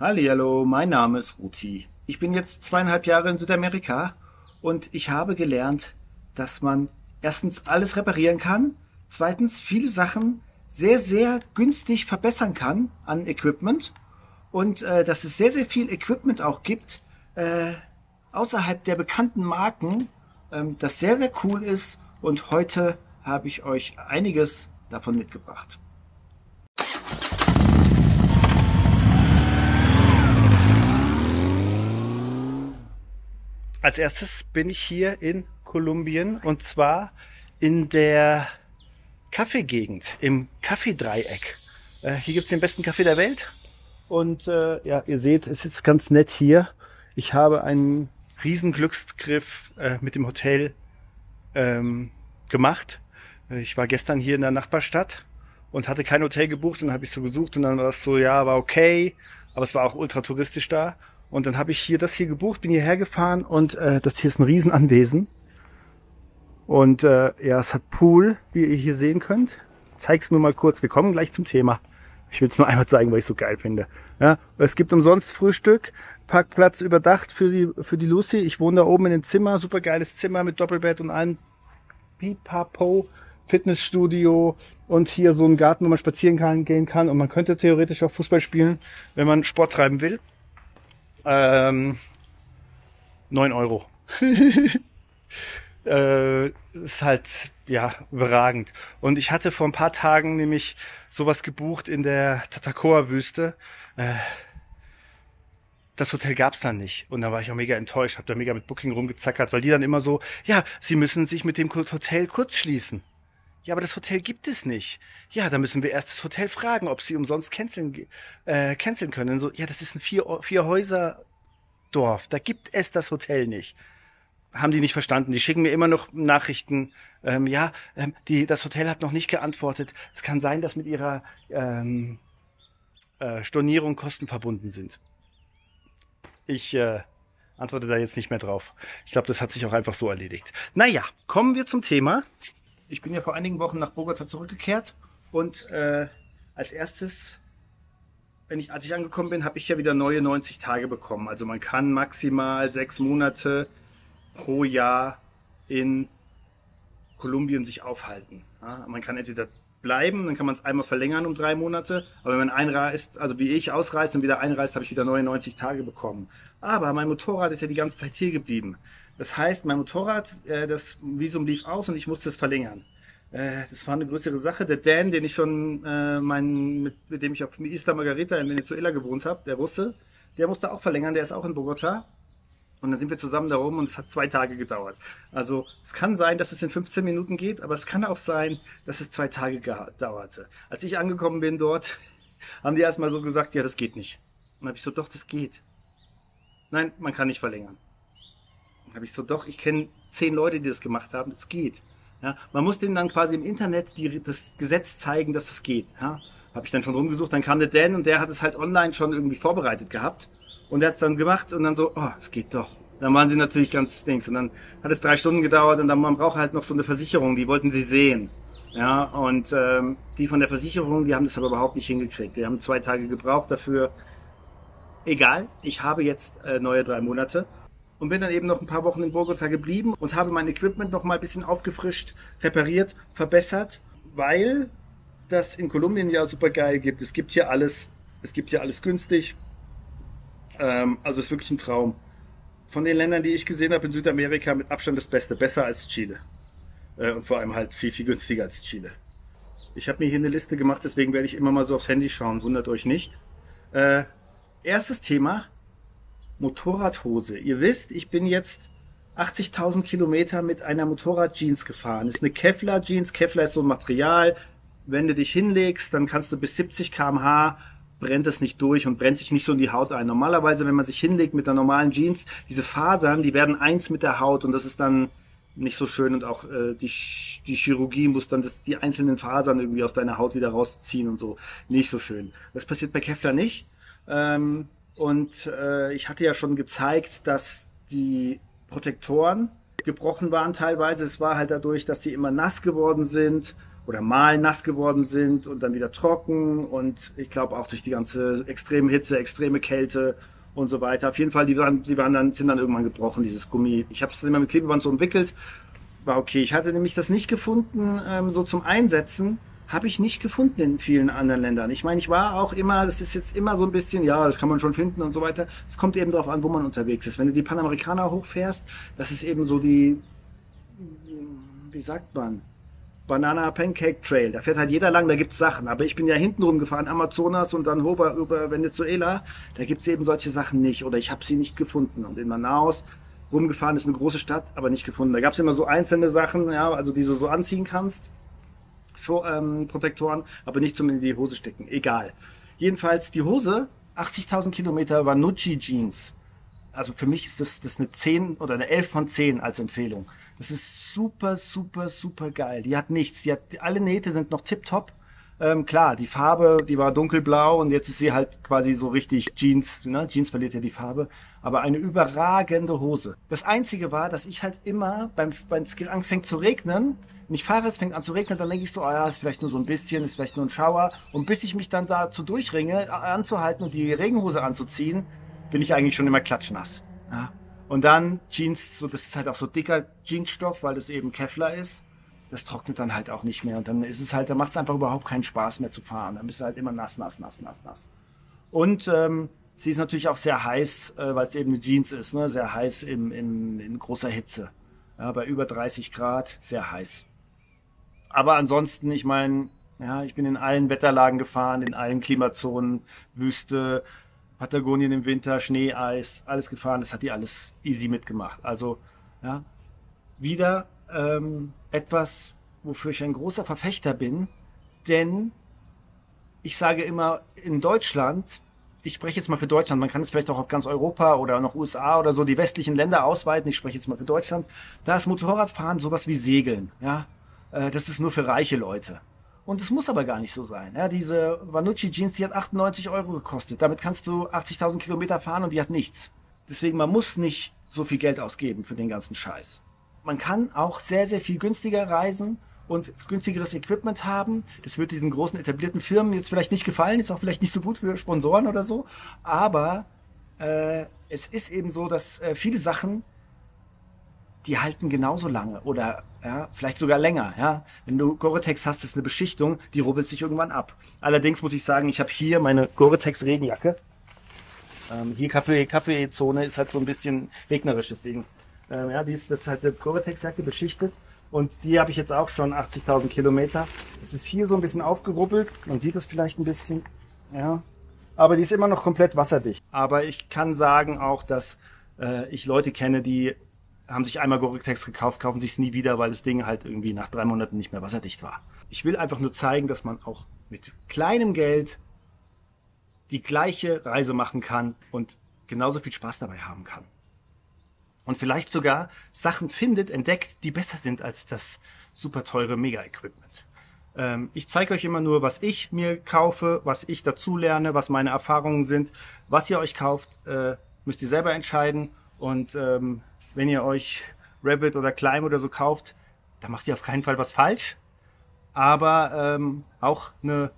Hallihallo, mein Name ist Ruti. Ich bin jetzt 2,5 Jahre in Südamerika und ich habe gelernt, dass man erstens alles reparieren kann, zweitens viele Sachen sehr, sehr günstig verbessern kann an Equipment und dass es sehr, sehr viel Equipment auch gibt außerhalb der bekannten Marken, das sehr, sehr cool ist und heute habe ich euch einiges davon mitgebracht. Als erstes bin ich hier in Kolumbien und zwar in der Kaffeegegend, im Kaffeedreieck. Hier gibt es den besten Kaffee der Welt und ja, ihr seht, es ist ganz nett hier. Ich habe einen riesen Glücksgriff mit dem Hotel gemacht. Ich war gestern hier in der Nachbarstadt und hatte kein Hotel gebucht und dann habe ich so gesucht und dann war es so, ja, war okay, aber es war auch ultra touristisch da. Und dann habe ich hier das hier gebucht, bin hierher gefahren und das hier ist ein Riesenanwesen. Und ja, es hat Pool, wie ihr hier sehen könnt. Zeig's nur mal kurz, wir kommen gleich zum Thema. Ich will es nur einmal zeigen, weil ich es so geil finde. Ja, es gibt umsonst Frühstück, Parkplatz überdacht für die Lucy. Ich wohne da oben in dem Zimmer, super geiles Zimmer mit Doppelbett und allem Pipapo, Fitnessstudio und hier so ein Garten, wo man spazieren gehen kann. Und man könnte theoretisch auch Fußball spielen, wenn man Sport treiben will. 9 Euro. Ist halt, ja, überragend. Und ich hatte vor ein paar Tagen nämlich sowas gebucht in der Tatacoa-Wüste. Das Hotel gab's dann nicht. Und da war ich auch mega enttäuscht, hab da mega mit Booking rumgezackert, weil die dann immer so, ja, Sie müssen sich mit dem Hotel kurz schließen. Ja, aber das Hotel gibt es nicht. Ja, da müssen wir erst das Hotel fragen, ob sie umsonst canceln können. So, ja, das ist ein Vier-Häuser-Dorf. Da gibt es das Hotel nicht. Haben die nicht verstanden. Die schicken mir immer noch Nachrichten. Das Hotel hat noch nicht geantwortet. Es kann sein, dass mit ihrer Stornierung Kosten verbunden sind. Ich antworte da jetzt nicht mehr drauf. Ich glaube, das hat sich auch einfach so erledigt. Naja, kommen wir zum Thema. Ich bin ja vor einigen Wochen nach Bogota zurückgekehrt und als erstes, als ich angekommen bin, habe ich ja wieder neue 90 Tage bekommen. Also man kann maximal 6 Monate pro Jahr in Kolumbien sich aufhalten. Ja, man kann entweder bleiben, dann kann man es einmal verlängern um 3 Monate, aber wenn man einreist, also wie ich ausreist und wieder einreist, habe ich wieder neue 90 Tage bekommen. Aber mein Motorrad ist ja die ganze Zeit hier geblieben. Das heißt, mein Motorrad, das Visum lief aus und ich musste es verlängern. Das war eine größere Sache. Der Dan, den ich schon, mit dem ich auf Isla Margarita in Venezuela gewohnt habe, der Russe, der musste auch verlängern, der ist auch in Bogota. Und dann sind wir zusammen da oben und es hat 2 Tage gedauert. Also es kann sein, dass es in 15 Minuten geht, aber es kann auch sein, dass es 2 Tage dauerte. Als ich angekommen bin dort, haben die erstmal so gesagt, ja, das geht nicht. Und dann habe ich so, doch, das geht. Nein, man kann nicht verlängern. Dann habe ich so, doch, ich kenne 10 Leute, die das gemacht haben, es geht. Ja, man muss denen dann quasi im Internet das Gesetz zeigen, dass das geht. Ja, habe ich dann schon rumgesucht, dann kam der Dan und der hat es halt online schon irgendwie vorbereitet gehabt. Und der hat es dann gemacht und dann so, oh, es geht doch. Dann waren sie natürlich ganz Dings. Und dann hat es 3 Stunden gedauert und dann man braucht halt noch so eine Versicherung, die wollten sie sehen. Ja, und die von der Versicherung, die haben das aber überhaupt nicht hingekriegt. Die haben 2 Tage gebraucht dafür. Egal, ich habe jetzt neue 3 Monate. Und bin dann eben noch ein paar Wochen in Bogota geblieben und habe mein Equipment noch mal ein bisschen aufgefrischt, repariert, verbessert, weil das in Kolumbien ja super geil gibt. Es gibt hier alles günstig. Also es ist wirklich ein Traum. Von den Ländern, die ich gesehen habe in Südamerika, mit Abstand das Beste, besser als Chile. Und vor allem halt viel, viel günstiger als Chile. Ich habe mir hier eine Liste gemacht, deswegen werde ich immer mal so aufs Handy schauen, wundert euch nicht. Erstes Thema. Motorradhose. Ihr wisst, ich bin jetzt 80.000 Kilometer mit einer Motorradjeans gefahren. Ist eine Kevlar-Jeans. Kevlar ist so ein Material. Wenn du dich hinlegst, dann kannst du bis 70 km/h brennt es nicht durch und brennt sich nicht so in die Haut ein. Normalerweise, wenn man sich hinlegt mit einer normalen Jeans, diese Fasern, die werden eins mit der Haut und das ist dann nicht so schön und auch die Chirurgie muss dann die einzelnen Fasern irgendwie aus deiner Haut wieder rausziehen und so. Nicht so schön. Das passiert bei Kevlar nicht. Ich hatte ja schon gezeigt, dass die Protektoren gebrochen waren teilweise. Es war halt dadurch, dass die immer nass geworden sind oder mal nass geworden sind und dann wieder trocken und ich glaube auch durch die ganze extreme Hitze, extreme Kälte und so weiter. Auf jeden Fall, sind dann irgendwann gebrochen, dieses Gummi. Ich habe es dann immer mit Klebeband so umwickelt, war okay. Ich hatte nämlich das nicht gefunden, so zum Einsetzen, habe ich nicht gefunden in vielen anderen Ländern. Ich meine, ich war auch immer, das ist jetzt immer so ein bisschen, ja, das kann man schon finden und so weiter. Es kommt eben darauf an, wo man unterwegs ist. Wenn du die Panamericana hochfährst, das ist eben so die, wie sagt man, Banana Pancake Trail. Da fährt halt jeder lang, da gibt's Sachen. Aber ich bin ja hinten rumgefahren, Amazonas und dann hoch über Venezuela. Da gibt's eben solche Sachen nicht oder ich habe sie nicht gefunden. Und in Manaus rumgefahren ist eine große Stadt, aber nicht gefunden. Da gab's immer so einzelne Sachen, ja, also die du so anziehen kannst. Protektoren, aber nicht zum in die Hose stecken. Egal. Jedenfalls die Hose, 80.000 Kilometer Vanucci Jeans. Also für mich ist das eine 10 oder eine 11 von 10 als Empfehlung. Das ist super, super, super geil. Die hat nichts. Alle Nähte sind noch tipptopp. Klar, die Farbe, die war dunkelblau und jetzt ist sie halt quasi so richtig Jeans. Ne? Jeans verliert ja die Farbe. Aber eine überragende Hose. Das Einzige war, dass ich halt immer, wenn es anfängt zu regnen, wenn ich fahre, es fängt an zu regnen, dann denke ich so, oh ja, ist vielleicht nur so ein bisschen, ist vielleicht nur ein Schauer. Und bis ich mich dann dazu durchringe, anzuhalten und die Regenhose anzuziehen, bin ich eigentlich schon immer klatschnass. Ja. Und dann Jeans, so, das ist halt auch so dicker Jeansstoff, weil das eben Kevlar ist. Das trocknet dann halt auch nicht mehr. Und dann ist es halt, da macht es einfach überhaupt keinen Spaß mehr zu fahren. Dann bist du halt immer nass, nass, nass, nass, nass. Und sie ist natürlich auch sehr heiß, weil es eben eine Jeans ist, ne? Sehr heiß in großer Hitze. Ja, bei über 30 Grad, sehr heiß. Aber ansonsten, ich meine, ja, ich bin in allen Wetterlagen gefahren, in allen Klimazonen, Wüste, Patagonien im Winter, Schnee, Eis, alles gefahren. Das hat die alles easy mitgemacht. Also, ja, wieder etwas, wofür ich ein großer Verfechter bin, denn ich sage immer, in Deutschland, ich spreche jetzt mal für Deutschland, man kann es vielleicht auch auf ganz Europa oder noch USA oder so, die westlichen Länder ausweiten, ich spreche jetzt mal für Deutschland, da ist Motorradfahren sowas wie Segeln, ja, das ist nur für reiche Leute. Und es muss aber gar nicht so sein. Ja, diese Vanucci Jeans, die hat 98 Euro gekostet. Damit kannst du 80.000 Kilometer fahren und die hat nichts. Deswegen, man muss nicht so viel Geld ausgeben für den ganzen Scheiß. Man kann auch sehr, sehr viel günstiger reisen und günstigeres Equipment haben. Das wird diesen großen etablierten Firmen jetzt vielleicht nicht gefallen, ist auch vielleicht nicht so gut für Sponsoren oder so. Aber es ist eben so, dass viele Sachen, die halten genauso lange oder ja, vielleicht sogar länger. Ja, wenn du Gore-Tex hast, ist eine Beschichtung, die rubbelt sich irgendwann ab. Allerdings muss ich sagen, ich habe hier meine Gore-Tex Regenjacke. Hier Kaffeezone ist halt so ein bisschen regnerisch, deswegen ja, das ist halt eine Gore-Tex-Jacke beschichtet und die habe ich jetzt auch schon 80.000 Kilometer. Es ist hier so ein bisschen aufgerubbelt, man sieht es vielleicht ein bisschen, ja, aber die ist immer noch komplett wasserdicht. Aber ich kann sagen auch, dass ich Leute kenne, die haben sich einmal Gore-Tex gekauft, kaufen sich es nie wieder, weil das Ding halt irgendwie nach 3 Monaten nicht mehr wasserdicht war. Ich will einfach nur zeigen, dass man auch mit kleinem Geld die gleiche Reise machen kann und genauso viel Spaß dabei haben kann. Und vielleicht sogar Sachen findet, entdeckt, die besser sind als das super teure Mega-Equipment. Ich zeige euch immer nur, was ich mir kaufe, was ich dazu lerne, was meine Erfahrungen sind. Was ihr euch kauft, müsst ihr selber entscheiden. Und wenn ihr euch Rabbit oder Climb oder so kauft, dann macht ihr auf keinen Fall was falsch. Aber auch eine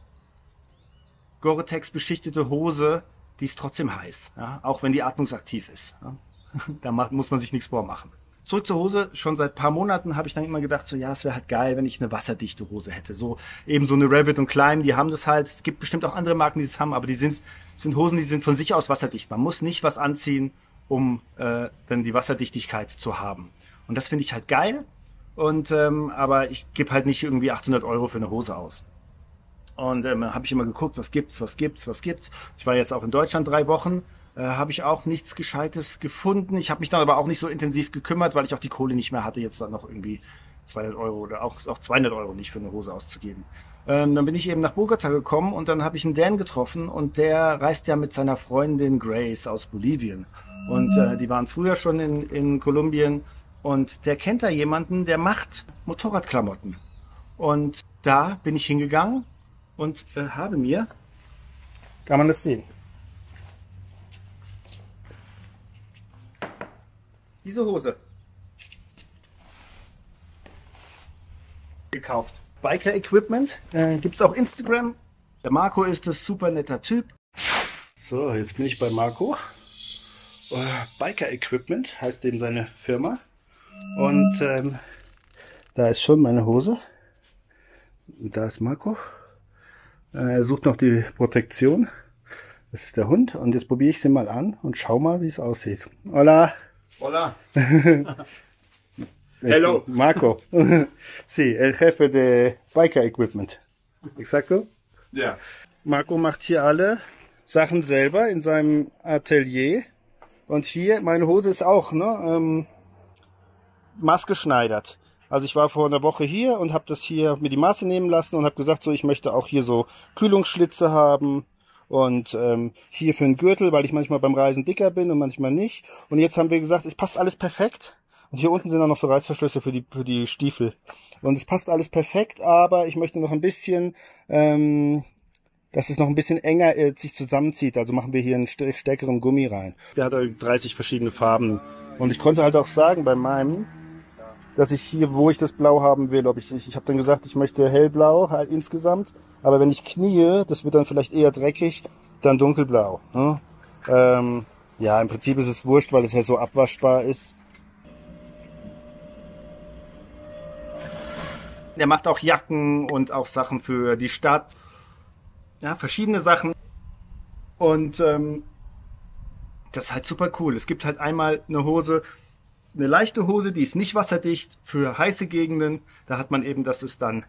Gore-Tex beschichtete Hose, die ist trotzdem heiß, ja? Auch wenn die atmungsaktiv ist. Ja? Da muss man sich nichts vormachen. Zurück zur Hose. Schon seit ein paar Monaten habe ich dann immer gedacht, so ja, es wäre halt geil, wenn ich eine wasserdichte Hose hätte. So eben so eine Rabbit und Climb, die haben das halt. Es gibt bestimmt auch andere Marken, die das haben, aber die sind Hosen, die sind von sich aus wasserdicht. Man muss nicht was anziehen, um dann die Wasserdichtigkeit zu haben. Und das finde ich halt geil. Und aber ich gebe halt nicht irgendwie 800 Euro für eine Hose aus. Und habe ich immer geguckt, was gibt's. Ich war jetzt auch in Deutschland 3 Wochen. Habe ich auch nichts Gescheites gefunden. Ich habe mich dann aber auch nicht so intensiv gekümmert, weil ich auch die Kohle nicht mehr hatte, jetzt dann noch irgendwie 200 Euro oder auch 200 Euro nicht für eine Hose auszugeben. Dann bin ich eben nach Bogota gekommen und dann habe ich einen Dan getroffen und der reist ja mit seiner Freundin Grace aus Bolivien. Und die waren früher schon in Kolumbien und der kennt da jemanden, der macht Motorradklamotten. Und da bin ich hingegangen und habe mir, kann man das sehen, diese Hose gekauft. Biker Equipment. Gibt's auch Instagram. Der Marco ist das, super netter Typ. So, jetzt bin ich bei Marco. Biker Equipment heißt eben seine Firma. Und da ist schon meine Hose. Da ist Marco. Er sucht noch die Protektion. Das ist der Hund. Und jetzt probiere ich sie mal an und schau mal, wie es aussieht. Hola. Hola. Hello. Marco. Sí, el jefe de Biker Equipment. Exacto? Ja. Marco macht hier alle Sachen selber in seinem Atelier. Und hier, meine Hose ist auch maßgeschneidert. Also ich war vor einer Woche hier und habe das hier mir die Maße nehmen lassen und habe gesagt, so ich möchte auch hier so Kühlungsschlitze haben und hier für einen Gürtel, weil ich manchmal beim Reisen dicker bin und manchmal nicht. Und jetzt haben wir gesagt, es passt alles perfekt. Und hier unten sind auch noch so Reißverschlüsse für die Stiefel. Und es passt alles perfekt, aber ich möchte noch ein bisschen, dass es noch ein bisschen enger sich zusammenzieht. Also machen wir hier einen stärkeren Gummi rein. Der hat 30 verschiedene Farben. Und ich konnte halt auch sagen bei meinem, dass ich hier, wo ich das Blau haben will, ich habe dann gesagt, ich möchte hellblau halt insgesamt, aber wenn ich knie, das wird dann vielleicht eher dreckig, dann dunkelblau. Ne? Ja, im Prinzip ist es wurscht, weil es ja so abwaschbar ist. Er macht auch Jacken und auch Sachen für die Stadt. Ja, verschiedene Sachen. Und das ist halt super cool. Es gibt halt einmal eine Hose, eine leichte Hose, die ist nicht wasserdicht für heiße Gegenden. Da hat man eben, dass es dann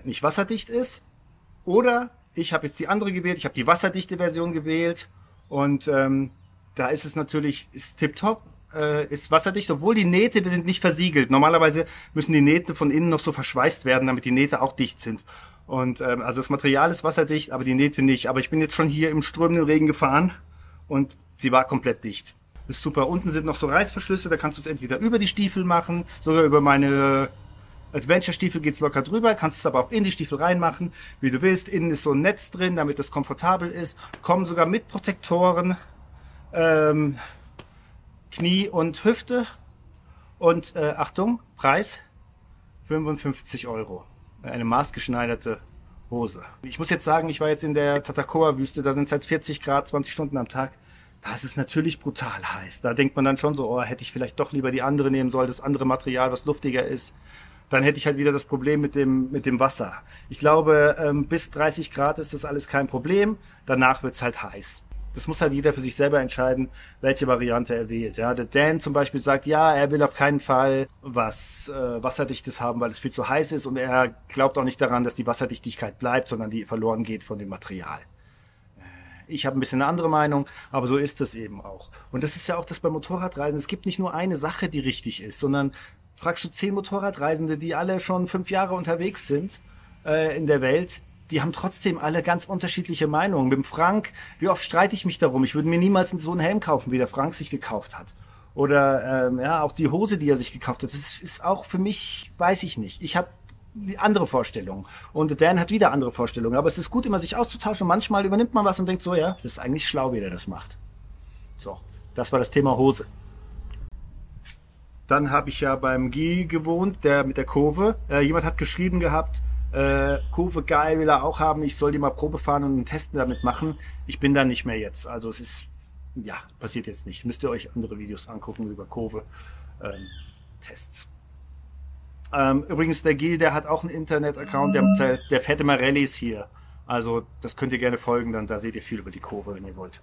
nicht wasserdicht ist. Oder ich habe jetzt die andere gewählt. Ich habe die wasserdichte Version gewählt. Und da ist es natürlich, ist tipptopp, ist wasserdicht, obwohl die Nähte sind nicht versiegelt. Normalerweise müssen die Nähte von innen noch so verschweißt werden, damit die Nähte auch dicht sind. Und also das Material ist wasserdicht, aber die Nähte nicht. Aber ich bin jetzt schon hier im strömenden Regen gefahren und sie war komplett dicht. Das ist super. Unten sind noch so Reißverschlüsse, da kannst du es entweder über die Stiefel machen, sogar über meine Adventure-Stiefel geht's locker drüber, kannst es aber auch in die Stiefel reinmachen, wie du willst. Innen ist so ein Netz drin, damit es komfortabel ist. Kommen sogar mit Protektoren, Knie und Hüfte. Und Achtung, Preis 55 €. Eine maßgeschneiderte Hose. Ich muss jetzt sagen, ich war jetzt in der Tatacoa-Wüste, da sind es halt 40 Grad, 20 Stunden am Tag. Da ist es natürlich brutal heiß. Da denkt man dann schon so, oh, hätte ich vielleicht doch lieber die andere nehmen sollen, das andere Material, was luftiger ist. Dann hätte ich halt wieder das Problem mit dem Wasser. Ich glaube, bis 30 Grad ist das alles kein Problem. Danach wird's halt heiß. Das muss halt jeder für sich selber entscheiden, welche Variante er wählt. Ja, der Dan zum Beispiel sagt, ja, er will auf keinen Fall was Wasserdichtes haben, weil es viel zu heiß ist. Und er glaubt auch nicht daran, dass die Wasserdichtigkeit bleibt, sondern die verloren geht von dem Material. Ich habe ein bisschen eine andere Meinung, aber so ist es eben auch. Und das ist ja auch das beim Motorradreisen. Es gibt nicht nur eine Sache, die richtig ist, sondern fragst du 10 Motorradreisende, die alle schon 5 Jahre unterwegs sind in der Welt, die haben trotzdem alle ganz unterschiedliche Meinungen. Mit dem Frank, wie oft streite ich mich darum? Ich würde mir niemals so einen Helm kaufen, wie der Frank sich gekauft hat. Oder ja, auch die Hose, die er sich gekauft hat. Das ist auch für mich, weiß ich nicht. Ich habe andere Vorstellungen. Und Dan hat wieder andere Vorstellungen. Aber es ist gut, immer sich auszutauschen. Und manchmal übernimmt man was und denkt so, ja, das ist eigentlich schlau, wie der das macht. So, das war das Thema Hose. Dann habe ich ja beim Guy gewohnt, der mit der Kurve. Jemand hat geschrieben gehabt, Kurve geil, will er auch haben. Ich soll die mal Probe fahren und einen Test damit machen. Ich bin da nicht mehr jetzt. Also es ist, ja, passiert jetzt nicht. Müsst ihr euch andere Videos angucken über Kurve Tests. Übrigens, der Guy, der hat auch einen Internet-Account, der fährt immer Rallyes hier. Also das könnt ihr gerne folgen, dann da seht ihr viel über die Kurve, wenn ihr wollt.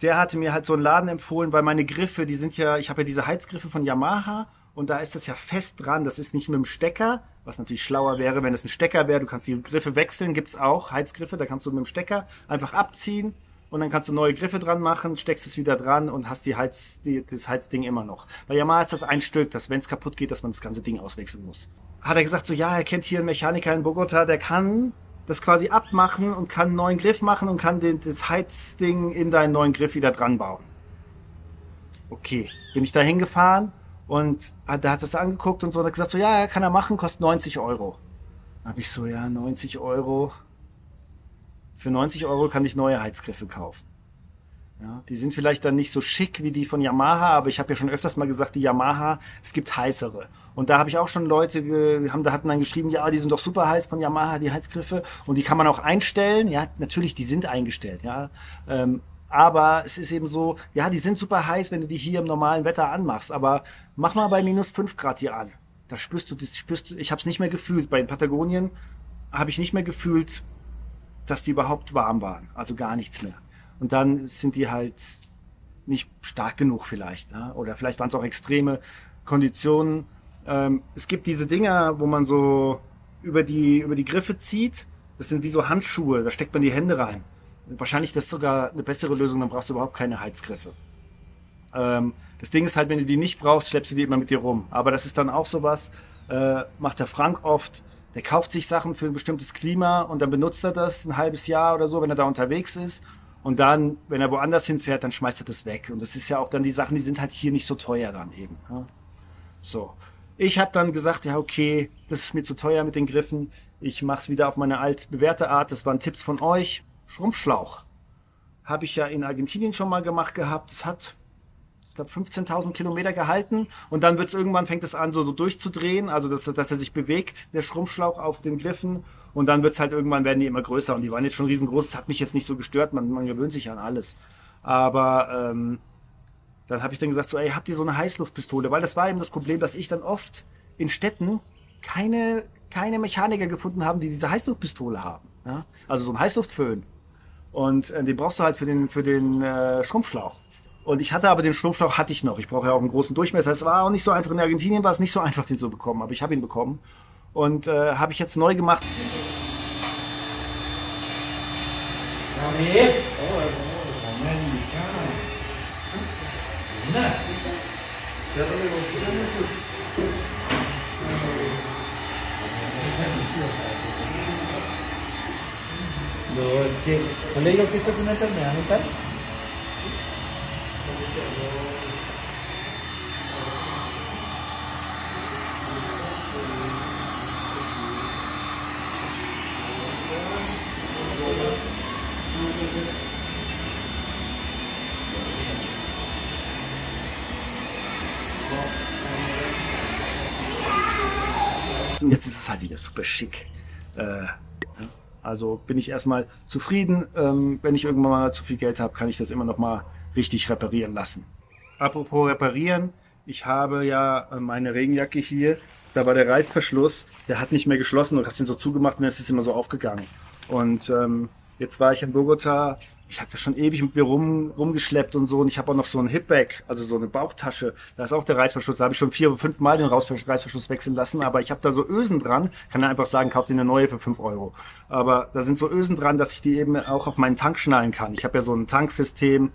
Der hatte mir halt so einen Laden empfohlen, weil meine Griffe, die sind ja, ich habe ja diese Heizgriffe von Yamaha und da ist das ja fest dran. Das ist nicht mit dem Stecker, was natürlich schlauer wäre, wenn es ein Stecker wäre. Du kannst die Griffe wechseln, gibt's auch Heizgriffe, da kannst du mit dem Stecker einfach abziehen und dann kannst du neue Griffe dran machen, steckst es wieder dran und hast das Heizding immer noch. Bei Yamaha ist das ein Stück, dass wenn es kaputt geht, dass man das ganze Ding auswechseln muss. Hat er gesagt, so ja, er kennt hier einen Mechaniker in Bogota, der kann das quasi abmachen und kann einen neuen Griff machen und kann das Heizding in deinen neuen Griff wieder dran bauen. Okay, bin ich da hingefahren und der hat das angeguckt und so und hat gesagt, so ja, kann er machen, kostet 90 €. Dann hab ich so, ja, 90 €. Für 90 € kann ich neue Heizgriffe kaufen. Ja, die sind vielleicht dann nicht so schick wie die von Yamaha, aber ich habe ja schon öfters mal gesagt, die Yamaha, es gibt heißere. Und da habe ich auch schon Leute, hatten dann geschrieben, ja, die sind doch super heiß von Yamaha, die Heizgriffe. Und die kann man auch einstellen. Ja, natürlich, die sind eingestellt. Ja, aber es ist eben so, ja, die sind super heiß, wenn du die hier im normalen Wetter anmachst. Aber mach mal bei -5 Grad die an. Da spürst du, ich habe es nicht mehr gefühlt. Bei Patagonien habe ich nicht mehr gefühlt, dass die überhaupt warm waren. Also gar nichts mehr. Und dann sind die halt nicht stark genug vielleicht. Ja? Oder vielleicht waren es auch extreme Konditionen. Es gibt diese Dinger, wo man so über die Griffe zieht. Das sind wie so Handschuhe, da steckt man die Hände rein. Wahrscheinlich das ist sogar eine bessere Lösung, dann brauchst du überhaupt keine Heizgriffe. Das Ding ist halt, wenn du die nicht brauchst, schleppst du die immer mit dir rum. Aber das ist dann auch sowas, macht der Frank oft. Der kauft sich Sachen für ein bestimmtes Klima und dann benutzt er das ein halbes Jahr oder so, wenn er da unterwegs ist. Und dann, wenn er woanders hinfährt, dann schmeißt er das weg. Und das ist ja auch dann die Sachen, die sind halt hier nicht so teuer dann eben. Ja? So. Ich habe dann gesagt, ja okay, das ist mir zu teuer mit den Griffen. Ich mache es wieder auf meine altbewährte Art. Das waren Tipps von euch. Schrumpfschlauch. Habe ich ja in Argentinien schon mal gemacht gehabt. Das hat, ich glaube, 15.000 Kilometer gehalten. Und dann fängt es an, so durchzudrehen. Also, dass er sich bewegt, der Schrumpfschlauch auf den Griffen. Und dann werden die immer größer. Und die waren jetzt schon riesengroß. Das hat mich jetzt nicht so gestört. Man gewöhnt sich an alles. Aber dann habe ich dann gesagt, so, ey, habt ihr so eine Heißluftpistole? Weil das war eben das Problem, dass ich dann oft in Städten keine Mechaniker gefunden habe, die diese Heißluftpistole haben. Ja? Also so ein Heißluftföhn. Und den brauchst du halt für den Schrumpfschlauch. Und ich hatte aber den Schrumpfschlauch hatte ich noch. Ich brauche ja auch einen großen Durchmesser. Es war auch nicht so einfach. In Argentinien war es nicht so einfach, den zu bekommen. Aber ich habe ihn bekommen. Und habe ich jetzt neu gemacht. No, es que no le digo que esto es una enfermedad mental. Und jetzt ist es halt wieder super schick. Also bin ich erstmal zufrieden. Wenn ich irgendwann mal zu viel Geld habe, kann ich das immer noch mal richtig reparieren lassen. Apropos reparieren, ich habe ja meine Regenjacke hier. Da war der Reißverschluss, der hat nicht mehr geschlossen und hast ihn so zugemacht und es ist immer so aufgegangen. Und jetzt war ich in Bogota. Ich hatte schon ewig mit mir rumgeschleppt und so. Und ich habe auch noch so ein Hipbag, also so eine Bauchtasche. Da ist auch der Reißverschluss. Da habe ich schon 4 oder 5 Mal den Reißverschluss wechseln lassen. Aber ich habe da so Ösen dran. Kann dann einfach sagen, kauft dir eine neue für 5 Euro. Aber da sind so Ösen dran, dass ich die eben auch auf meinen Tank schnallen kann. Ich habe ja so ein Tanksystem,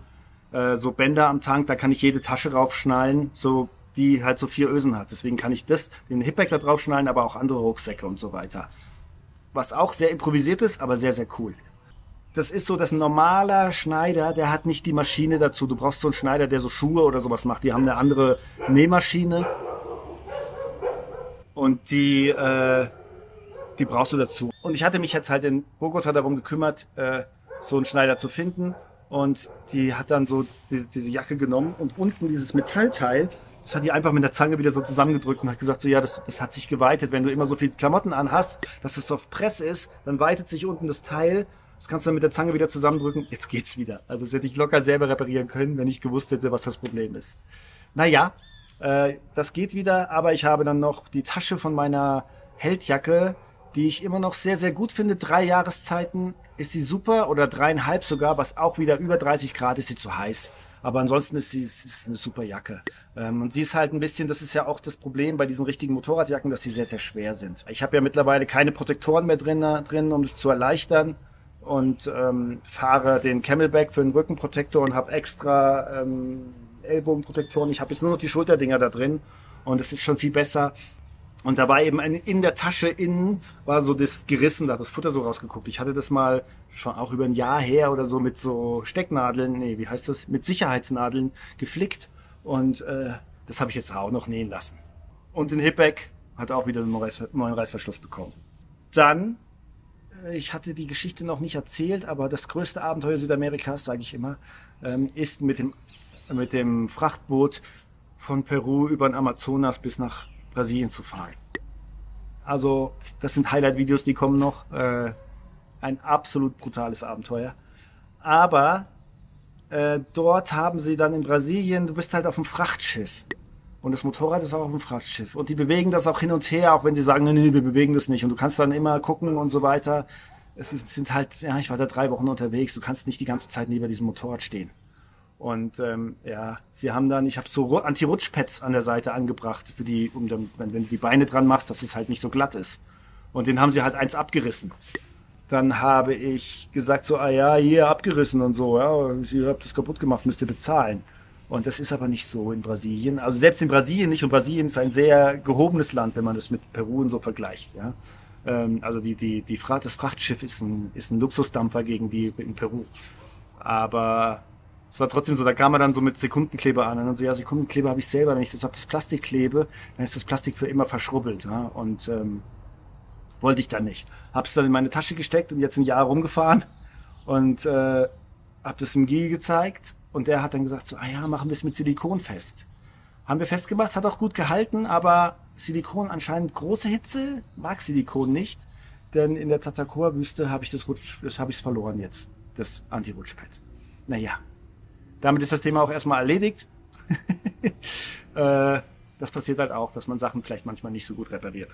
so Bänder am Tank. Da kann ich jede Tasche raufschnallen, so die halt so 4 Ösen hat. Deswegen kann ich den Hipbag da drauf schnallen, aber auch andere Rucksäcke und so weiter. Was auch sehr improvisiert ist, aber sehr, sehr cool. Das ist so, dass ein normaler Schneider, der hat nicht die Maschine dazu. Du brauchst so einen Schneider, der so Schuhe oder sowas macht. Die haben eine andere Nähmaschine. Und die brauchst du dazu. Und ich hatte mich jetzt halt in Bogota darum gekümmert, so einen Schneider zu finden. Und die hat dann so diese Jacke genommen und unten dieses Metallteil, das hat die einfach mit der Zange wieder so zusammengedrückt und hat gesagt, so ja, das hat sich geweitet. Wenn du immer so viel Klamotten anhast, dass es auf Press ist, dann weitet sich unten das Teil. Das kannst du dann mit der Zange wieder zusammendrücken. Jetzt geht's wieder. Also das hätte ich locker selber reparieren können, wenn ich gewusst hätte, was das Problem ist. Naja, das geht wieder. Aber ich habe dann noch die Tasche von meiner Heldjacke, die ich immer noch sehr, sehr gut finde. 3 Jahreszeiten ist sie super oder 3,5 sogar, was auch wieder über 30 Grad ist sie zu heiß. Aber ansonsten ist ist eine super Jacke. Und sie ist halt ein bisschen, das ist ja auch das Problem bei diesen richtigen Motorradjacken, dass sie sehr, sehr schwer sind. Ich habe ja mittlerweile keine Protektoren mehr drin, um das zu erleichtern. Und fahre den Camelback für den Rückenprotektor und habe extra Ellbogenprotektoren. Ich habe jetzt nur noch die Schulterdinger da drin und es ist schon viel besser. Und da war eben in der Tasche innen war so das gerissen, da hat das Futter so rausgeguckt. Ich hatte das mal schon auch über ein Jahr her oder so mit so Stecknadeln, wie heißt das, mit Sicherheitsnadeln geflickt. Und das habe ich jetzt auch noch nähen lassen. Und den Hipbag hat auch wieder einen neuen Reißverschluss bekommen. Dann ich hatte die Geschichte noch nicht erzählt, aber das größte Abenteuer Südamerikas, sage ich immer, ist mit dem Frachtboot von Peru über den Amazonas bis nach Brasilien zu fahren. Also das sind Highlight-Videos, die kommen noch. Ein absolut brutales Abenteuer. Aber dort haben sie dann in Brasilien, du bist halt auf dem Frachtschiff. Und das Motorrad ist auch auf dem Frachtschiff. Und die bewegen das auch hin und her, auch wenn sie sagen, nee, wir bewegen das nicht. Und du kannst dann immer gucken und so weiter. Sind halt, ja, ich war da 3 Wochen unterwegs. Du kannst nicht die ganze Zeit neben diesem Motorrad stehen. Und ja, sie haben dann, ich habe so Anti-Rutsch-Pads an der Seite angebracht, für die, wenn du die Beine dran machst, dass es halt nicht so glatt ist. Und den haben sie halt eins abgerissen. Dann habe ich gesagt so, ah ja, hier abgerissen und so, ja, ihr habt das kaputt gemacht, müsst ihr bezahlen. Und das ist aber nicht so in Brasilien. Also selbst in Brasilien nicht. Und Brasilien ist ein sehr gehobenes Land, wenn man das mit Peru und so vergleicht. Ja? Also das Frachtschiff ist ein Luxusdampfer gegen die in Peru. Aber es war trotzdem so, da kam man dann so mit Sekundenkleber an. Und dann so, ja, Sekundenkleber habe ich selber. Wenn ich das auf das Plastik klebe, dann ist das Plastik für immer verschrubbelt. Ja? Und wollte ich dann nicht. Hab's dann in meine Tasche gesteckt und jetzt ein Jahr rumgefahren. Und hab das dem Guy gezeigt. Und der hat dann gesagt so, ah ja, machen wir es mit Silikon fest. Haben wir festgemacht, hat auch gut gehalten, aber Silikon anscheinend große Hitze, mag Silikon nicht. Denn in der Tatacoa-Wüste habe ich verloren jetzt, das Anti-Rutschpad. Naja, damit ist das Thema auch erstmal erledigt. Das passiert halt auch, dass man Sachen vielleicht manchmal nicht so gut repariert.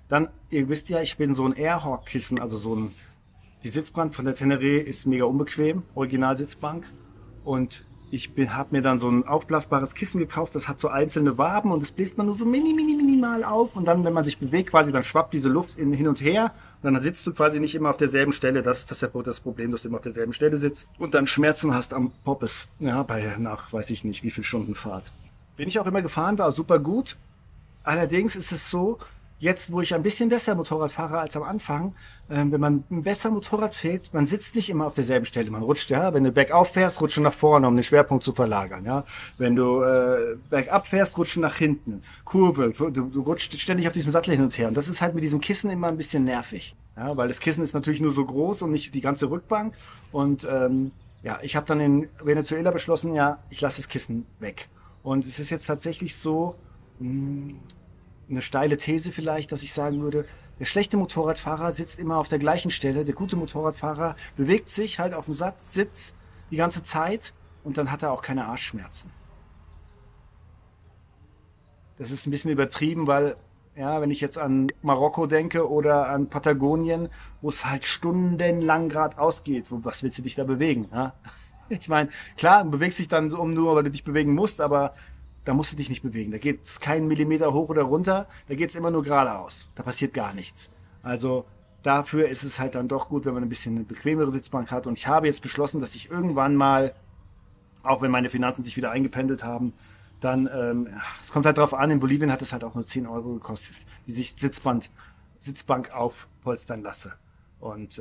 Dann, ihr wisst ja, ich bin so ein Airhawk-Kissen, also die Sitzbank von der Teneré ist mega unbequem, Originalsitzbank. Und ich habe mir dann so ein aufblasbares Kissen gekauft, das hat so einzelne Waben und das bläst man nur so minimal auf. Und dann, wenn man sich bewegt quasi, dann schwappt diese Luft hin und her. Und dann sitzt du quasi nicht immer auf derselben Stelle. Das ist das Problem, dass du immer auf derselben Stelle sitzt. Und dann Schmerzen hast am Poppes. Ja, nach weiß ich nicht wie viel Stunden Fahrt. Bin ich auch immer gefahren, war super gut. Allerdings ist es so, jetzt, wo ich ein bisschen besser Motorrad fahre als am Anfang, wenn man besser Motorrad fährt, man sitzt nicht immer auf derselben Stelle. Man rutscht, ja, wenn du bergauf fährst, rutscht du nach vorne, um den Schwerpunkt zu verlagern, ja. Wenn du bergab fährst, rutscht du nach hinten. Kurve, du rutscht ständig auf diesem Sattel hin und her. Und das ist halt mit diesem Kissen immer ein bisschen nervig, ja, weil das Kissen ist natürlich nur so groß und nicht die ganze Rückbank. Und ja, ich habe dann in Venezuela beschlossen, ja, ich lasse das Kissen weg. Und es ist jetzt tatsächlich so, eine steile These vielleicht, dass ich sagen würde, der schlechte Motorradfahrer sitzt immer auf der gleichen Stelle, der gute Motorradfahrer bewegt sich halt auf dem Sitz die ganze Zeit und dann hat er auch keine Arschschmerzen. Das ist ein bisschen übertrieben, weil, ja, wenn ich jetzt an Marokko denke oder an Patagonien, wo es halt stundenlang geradeaus geht, was willst du dich da bewegen? Ja? Ich meine, klar, du bewegst dich dann so nur, weil du dich bewegen musst, aber da musst du dich nicht bewegen. Da geht es keinen Millimeter hoch oder runter. Da geht es immer nur geradeaus. Da passiert gar nichts. Also dafür ist es halt dann doch gut, wenn man ein bisschen eine bequemere Sitzbank hat. Und ich habe jetzt beschlossen, dass ich irgendwann mal, auch wenn meine Finanzen sich wieder eingependelt haben, dann, es kommt halt drauf an, in Bolivien hat es halt auch nur 10 Euro gekostet, die sich Sitzbank aufpolstern lasse. Und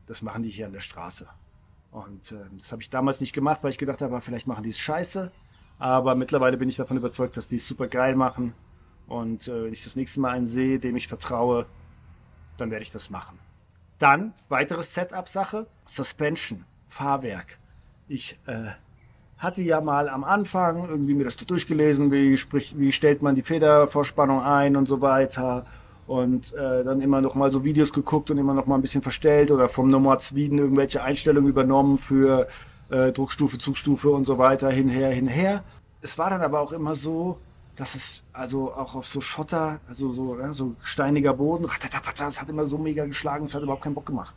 das machen die hier an der Straße. Und das habe ich damals nicht gemacht, weil ich gedacht habe, vielleicht machen die es scheiße. Aber mittlerweile bin ich davon überzeugt, dass die es super geil machen. Und wenn ich das nächste Mal einen sehe, dem ich vertraue, dann werde ich das machen. Dann, weiteres Setup-Sache, Suspension, Fahrwerk. Ich hatte ja mal am Anfang irgendwie mir das durchgelesen, wie stellt man die Federvorspannung ein und so weiter. Und dann immer noch mal so Videos geguckt und immer noch mal ein bisschen verstellt oder vom Nomad Sweden irgendwelche Einstellungen übernommen für Druckstufe, Zugstufe und so weiter, hinher. Es war dann aber auch immer so, dass es also auch auf so Schotter, also so steiniger Boden, das hat immer so mega geschlagen, es hat überhaupt keinen Bock gemacht.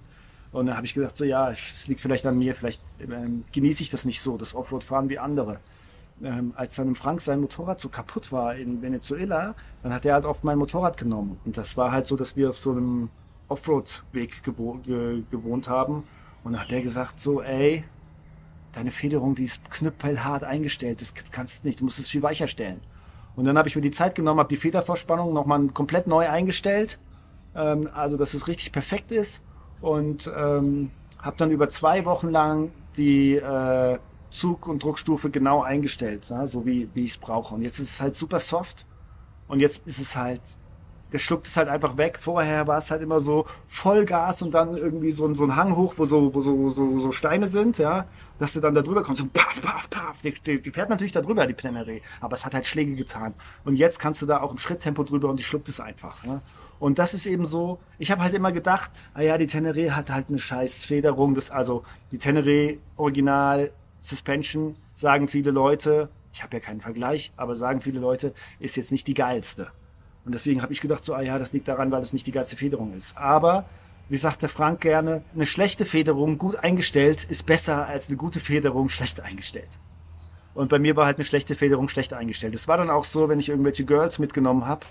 Und dann habe ich gedacht, so ja, es liegt vielleicht an mir, vielleicht genieße ich das nicht so, das Offroad-Fahren wie andere. Als dann Frank sein Motorrad so kaputt war in Venezuela, dann hat er halt oft mein Motorrad genommen. Und das war halt so, dass wir auf so einem Offroad-Weg gewohnt haben. Und dann hat er gesagt so, ey, deine Federung, die ist knüppelhart eingestellt, das kannst du nicht, du musst es viel weicher stellen. Und dann habe ich mir die Zeit genommen, habe die Federvorspannung nochmal komplett neu eingestellt, also dass es richtig perfekt ist und habe dann über 2 Wochen lang die Zug- und Druckstufe genau eingestellt, ja, so wie ich es brauche. Und jetzt ist es halt super soft und jetzt ist es halt der schluckt es halt einfach weg. Vorher war es halt immer so Vollgas und dann irgendwie so ein Hang hoch, wo so Steine sind, ja, dass du dann da drüber kommst, so paf, paf, paf. Die fährt natürlich da drüber, die Teneré, aber es hat halt Schläge getan. Und jetzt kannst du da auch im Schritttempo drüber und die schluckt es einfach. Ja. Und das ist eben so, ich habe halt immer gedacht, ah ja, die Teneré hat halt eine scheiß Federung, also die Teneré Original Suspension, sagen viele Leute, ich habe ja keinen Vergleich, aber sagen viele Leute, ist jetzt nicht die geilste. Und deswegen habe ich gedacht, so, ah ja, das liegt daran, weil das nicht die geilste Federung ist. Aber, wie sagt der Frank gerne, eine schlechte Federung gut eingestellt ist besser als eine gute Federung schlecht eingestellt. Und bei mir war halt eine schlechte Federung schlecht eingestellt. Es war dann auch so, wenn ich irgendwelche Girls mitgenommen habe,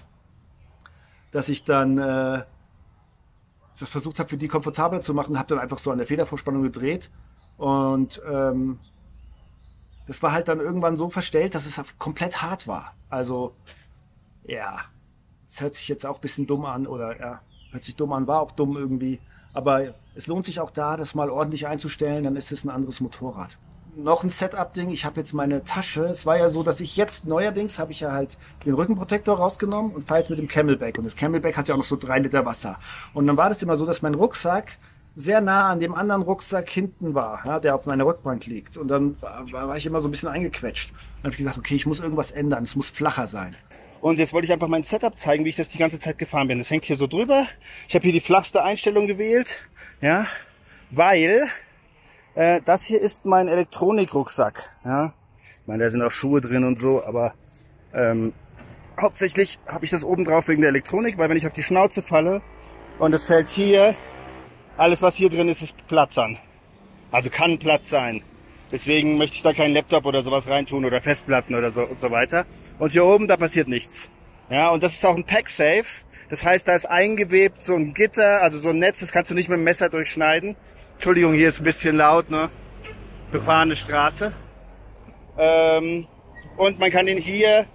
dass ich dann das versucht habe, für die komfortabler zu machen, habe dann einfach so an der Federvorspannung gedreht. Und das war halt dann irgendwann so verstellt, dass es komplett hart war. Also, ja, es hört sich jetzt auch ein bisschen dumm an oder ja, hört sich dumm an, war auch dumm irgendwie. Aber es lohnt sich auch da, das mal ordentlich einzustellen, dann ist es ein anderes Motorrad. Noch ein Setup-Ding, ich habe jetzt meine Tasche. Es war ja so, dass ich jetzt neuerdings habe ich ja halt den Rückenprotektor rausgenommen und fahre jetzt mit dem Camelback. Und das Camelback hat ja auch noch so 3 Liter Wasser. Und dann war das immer so, dass mein Rucksack sehr nah an dem anderen Rucksack hinten war, ja, der auf meiner Rückbank liegt. Und dann war ich immer so ein bisschen eingequetscht. Dann habe ich gesagt, okay, ich muss irgendwas ändern, es muss flacher sein. Und jetzt wollte ich einfach mein Setup zeigen, wie ich das die ganze Zeit gefahren bin. Das hängt hier so drüber. Ich habe hier die flachste Einstellung gewählt, ja, weil das hier ist mein Elektronikrucksack. Ja. Ich meine, da sind auch Schuhe drin und so, aber hauptsächlich habe ich das oben drauf wegen der Elektronik, weil wenn ich auf die Schnauze falle und es fällt hier, alles was hier drin ist, ist Platzern. Also kann Platz sein. Deswegen möchte ich da keinen Laptop oder sowas reintun oder Festplatten oder so und so weiter. Und hier oben, da passiert nichts. Ja, und das ist auch ein Pack-Safe. Das heißt, da ist eingewebt so ein Gitter, also so ein Netz, das kannst du nicht mit dem Messer durchschneiden. Entschuldigung, hier ist ein bisschen laut, ne? Befahrene Straße. Und man kann ihn hier,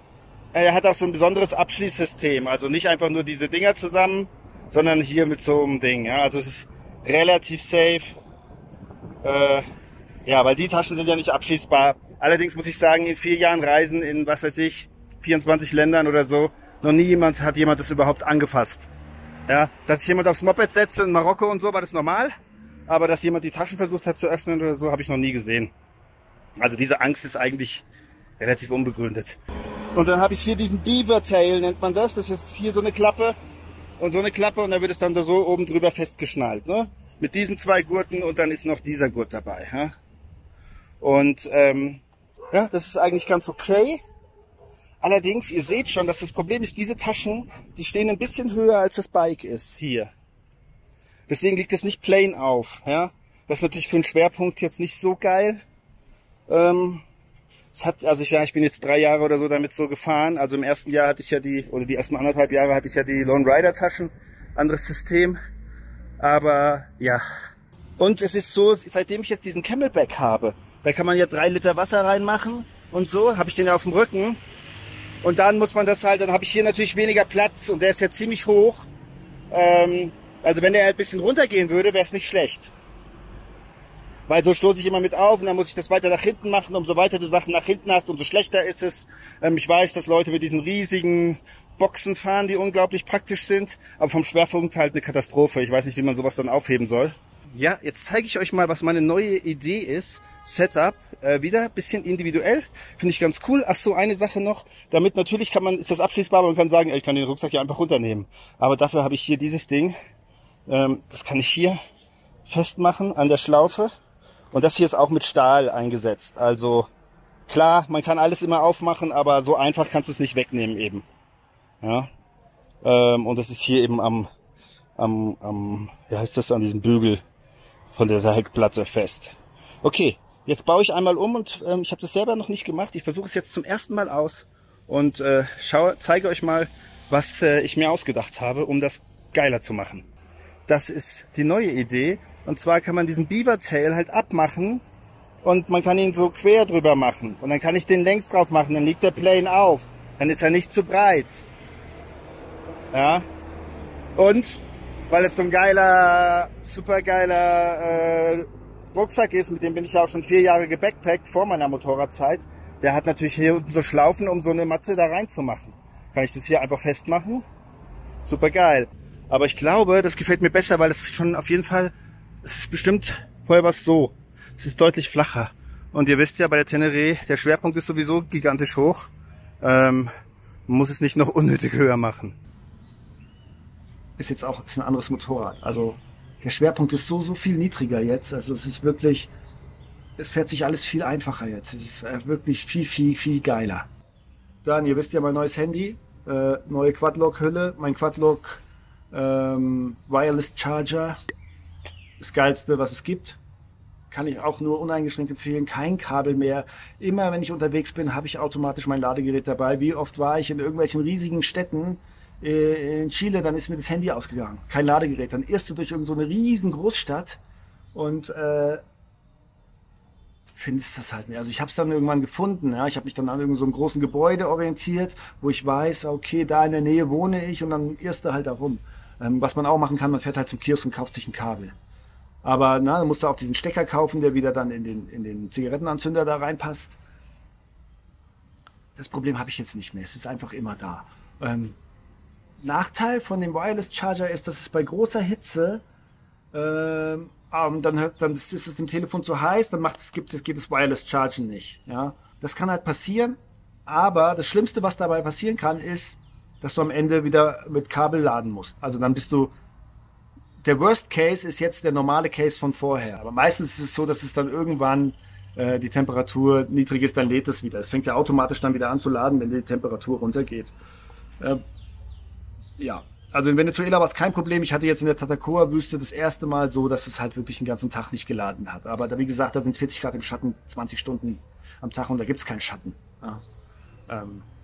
er hat auch so ein besonderes Abschließsystem. Also nicht einfach nur diese Dinger zusammen, sondern hier mit so einem Ding. Ja, also es ist relativ safe. Ja, weil die Taschen sind ja nicht abschließbar. Allerdings muss ich sagen, in 4 Jahren Reisen in, was weiß ich, 24 Ländern oder so, noch nie hat jemand das überhaupt angefasst. Ja, dass sich jemand aufs Moped setzt in Marokko und so, war das normal. Aber dass jemand die Taschen versucht hat zu öffnen oder so, habe ich noch nie gesehen. Also diese Angst ist eigentlich relativ unbegründet. Und dann habe ich hier diesen Beaver Tail, nennt man das. Das ist hier so eine Klappe und so eine Klappe und da wird es dann da so oben drüber festgeschnallt, ne? Mit diesen 2 Gurten und dann ist noch dieser Gurt dabei. Ja? Und ja, das ist eigentlich ganz okay. Allerdings, ihr seht schon, dass das Problem ist, diese Taschen, die stehen ein bisschen höher als das Bike ist, hier. Deswegen liegt es nicht plain auf. Ja? Das ist natürlich für einen Schwerpunkt jetzt nicht so geil. Ich bin jetzt 3 Jahre oder so damit so gefahren. Also im ersten Jahr hatte ich ja die ersten 1,5 Jahre hatte ich ja die Lone Rider Taschen. Anderes System. Aber ja. Und es ist so, seitdem ich jetzt diesen Camelback habe, da kann man ja 3 Liter Wasser reinmachen und so, habe ich den ja auf dem Rücken. Und dann muss man das halt, dann habe ich hier natürlich weniger Platz und der ist ja ziemlich hoch. Also wenn der halt ein bisschen runtergehen würde, wäre es nicht schlecht. Weil so stoße ich immer mit auf und dann muss ich das weiter nach hinten machen. Umso weiter du Sachen nach hinten hast, umso schlechter ist es. Ich weiß, dass Leute mit diesen riesigen Boxen fahren, die unglaublich praktisch sind. Aber vom Schwerpunkt halt eine Katastrophe. Ich weiß nicht, wie man sowas dann aufheben soll. Ja, jetzt zeige ich euch mal, was meine neue Idee ist. Setup, wieder ein bisschen individuell. Finde ich ganz cool. Ach so, eine Sache noch. Damit natürlich ist das abschließbar, aber man kann sagen, ich kann den Rucksack ja einfach runternehmen. Aber dafür habe ich hier dieses Ding. Das kann ich hier festmachen an der Schlaufe. Und das hier ist auch mit Stahl eingesetzt. Also klar, man kann alles immer aufmachen, aber so einfach kannst du es nicht wegnehmen eben. Ja. Und das ist hier eben wie heißt das, an diesem Bügel von dieser Heckplatte fest. Okay, jetzt baue ich einmal um und ich habe das selber noch nicht gemacht. Ich versuche es jetzt zum ersten Mal aus und zeige euch mal, was ich mir ausgedacht habe, um das geiler zu machen. Das ist die neue Idee. Und zwar kann man diesen Beaver Tail halt abmachen und man kann ihn so quer drüber machen. Und dann kann ich den längs drauf machen, dann liegt der Plane auf. Dann ist er nicht zu breit. Ja. Und weil es so ein geiler, super geiler Rucksack ist, mit dem bin ich ja auch schon 4 Jahre gebackpackt vor meiner Motorradzeit. Der hat natürlich hier unten so Schlaufen, um so eine Matte da reinzumachen. Kann ich das hier einfach festmachen. super geil. Aber ich glaube, das gefällt mir besser, weil es ist schon auf jeden Fall, es ist bestimmt, vorher war es so. Es ist deutlich flacher. Und ihr wisst ja, bei der Tenere, der Schwerpunkt ist sowieso gigantisch hoch. Man muss es nicht noch unnötig höher machen. Ist jetzt auch, ist ein anderes Motorrad. Also, der Schwerpunkt ist so viel niedriger jetzt. Also, es ist wirklich, es fährt sich alles viel einfacher jetzt. Es ist wirklich viel geiler. Dann, ihr wisst ja, mein neues Handy, neue Quadlock-Hülle, mein Quadlock Wireless Charger, das geilste, was es gibt. Kann ich auch nur uneingeschränkt empfehlen, kein Kabel mehr. Immer wenn ich unterwegs bin, habe ich automatisch mein Ladegerät dabei. Wie oft war ich in irgendwelchen riesigen Städten in Chile, dann ist mir das Handy ausgegangen. Kein Ladegerät. Dann irrst du durch irgendeine so riesen Großstadt und findest das halt nicht. Also ich habe es dann irgendwann gefunden. Ja? Ich habe mich dann an irgendeinem so einem großen Gebäude orientiert, wo ich weiß, okay, da in der Nähe wohne ich und dann irrst du halt da rum. Was man auch machen kann, man fährt halt zum Kiosk und kauft sich ein Kabel. Aber dann musst du auch diesen Stecker kaufen, der wieder dann in den Zigarettenanzünder da reinpasst. Das Problem habe ich jetzt nicht mehr. Es ist einfach immer da. Nachteil von dem Wireless Charger ist, dass es bei großer Hitze dann ist es dem Telefon zu heiß, dann geht das Wireless Chargen nicht. Ja? Das kann halt passieren, aber das Schlimmste, was dabei passieren kann, ist, dass du am Ende wieder mit Kabel laden musst. Also dann bist du, der Worst Case ist jetzt der normale Case von vorher. Aber meistens ist es so, dass es dann irgendwann die Temperatur niedrig ist, dann lädt es wieder. Es fängt ja automatisch dann wieder an zu laden, wenn die Temperatur runtergeht. Ja. Also in Venezuela war es kein Problem. Ich hatte jetzt in der Tatacoa-Wüste das erste Mal so, dass es halt wirklich den ganzen Tag nicht geladen hat. Aber da, wie gesagt, da sind 40 Grad im Schatten, 20 Stunden am Tag und da gibt's keinen Schatten. Ja.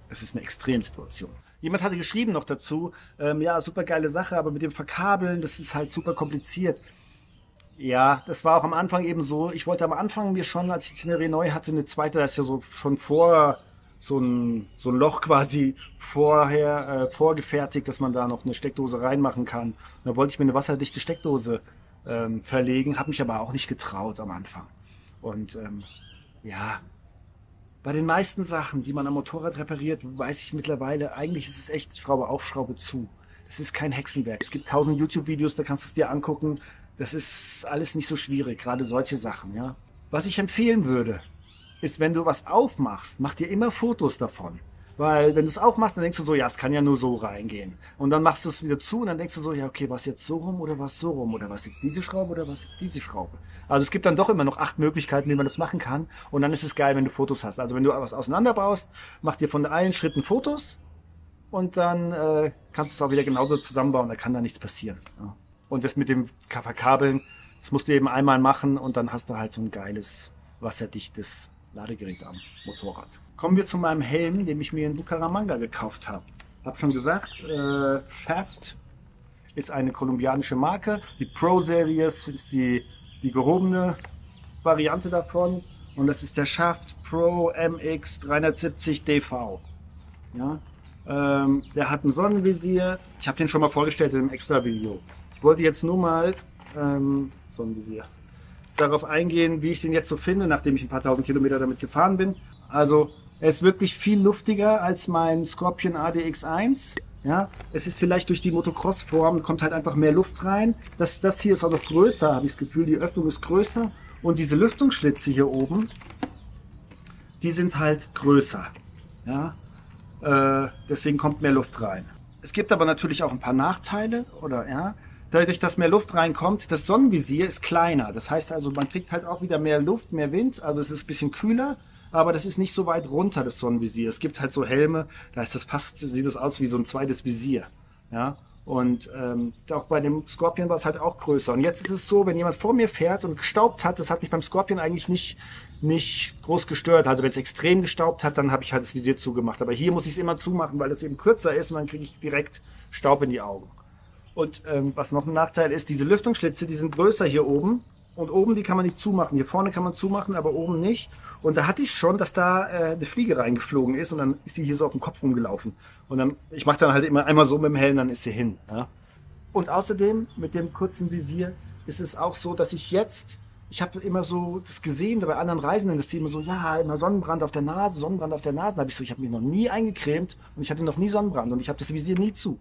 Es ist eine Extremsituation. Jemand hatte geschrieben noch dazu, ja, super geile Sache, aber mit dem Verkabeln, das ist halt super kompliziert. Ja, das war auch am Anfang eben so. Ich wollte am Anfang mir schon, als ich die Tenere neu hatte, eine zweite, da ist ja so schon vor so ein Loch quasi vorher vorgefertigt, dass man da noch eine Steckdose reinmachen kann. Da wollte ich mir eine wasserdichte Steckdose verlegen, habe mich aber auch nicht getraut am Anfang. Und ja, bei den meisten Sachen, die man am Motorrad repariert, weiß ich mittlerweile, eigentlich ist es echt Schraube auf, Schraube zu. Das ist kein Hexenwerk. Es gibt 1000 YouTube-Videos, da kannst du es dir angucken. Das ist alles nicht so schwierig, gerade solche Sachen. Ja. Was ich empfehlen würde, ist, wenn du was aufmachst, mach dir immer Fotos davon. Weil wenn du es aufmachst, dann denkst du so, ja, es kann ja nur so reingehen. Und dann machst du es wieder zu und dann denkst du so, ja, okay, was jetzt so rum oder was so rum? Oder was jetzt diese Schraube oder was jetzt diese Schraube? Also es gibt dann doch immer noch 8 Möglichkeiten, wie man das machen kann. Und dann ist es geil, wenn du Fotos hast. Also wenn du was auseinanderbaust, mach dir von allen Schritten Fotos und dann kannst du es auch wieder genauso zusammenbauen. Da kann da nichts passieren. Ja. Und das mit dem Verkabeln, das musst du eben einmal machen und dann hast du halt so ein geiles, wasserdichtes Ladegerät am Motorrad. Kommen wir zu meinem Helm, den ich mir in Bucaramanga gekauft habe. Hab schon gesagt, Shaft ist eine kolumbianische Marke. Die Pro Series ist die gehobene Variante davon. Und das ist der Shaft Pro MX 370 DV. Ja, der hat ein Sonnenvisier. Ich habe den schon mal vorgestellt in einem extra Video. Ich wollte jetzt nur mal Sonnenvisier darauf eingehen, wie ich den jetzt so finde, nachdem ich ein paar tausend Kilometer damit gefahren bin. Also er ist wirklich viel luftiger als mein Scorpion ADX1. Ja, es ist vielleicht durch die Motocross-Form, kommt halt einfach mehr Luft rein. Das hier ist auch noch größer, habe ich das Gefühl, die Öffnung ist größer. Und diese Lüftungsschlitze hier oben, die sind halt größer. Ja, deswegen kommt mehr Luft rein. Es gibt aber natürlich auch ein paar Nachteile, oder ja. Dadurch, dass mehr Luft reinkommt, das Sonnenvisier ist kleiner. Das heißt also, man kriegt halt auch wieder mehr Luft, mehr Wind. Also es ist ein bisschen kühler, aber das ist nicht so weit runter, das Sonnenvisier. Es gibt halt so Helme, da ist das fast, sieht das aus wie so ein zweites Visier. Ja? Und auch bei dem Scorpion war es halt auch größer. Und jetzt ist es so, wenn jemand vor mir fährt und gestaubt hat, das hat mich beim Scorpion eigentlich nicht groß gestört. Also wenn es extrem gestaubt hat, dann habe ich halt das Visier zugemacht. Aber hier muss ich es immer zumachen, weil es eben kürzer ist und dann kriege ich direkt Staub in die Augen. Und was noch ein Nachteil ist, diese Lüftungsschlitze, die sind größer hier oben. Und oben, die kann man nicht zumachen. Hier vorne kann man zumachen, aber oben nicht. Und da hatte ich schon, dass da eine Fliege reingeflogen ist und dann ist die hier so auf dem Kopf rumgelaufen. Und dann, ich mache dann halt immer einmal so mit dem Helm, dann ist sie hin. Ja. Und außerdem, mit dem kurzen Visier, ist es auch so, dass ich habe immer so das gesehen, bei anderen Reisenden, dass die immer so, ja, immer Sonnenbrand auf der Nase. Da habe ich so, ich habe mich noch nie eingecremt und ich hatte noch nie Sonnenbrand und ich habe das Visier nie zu.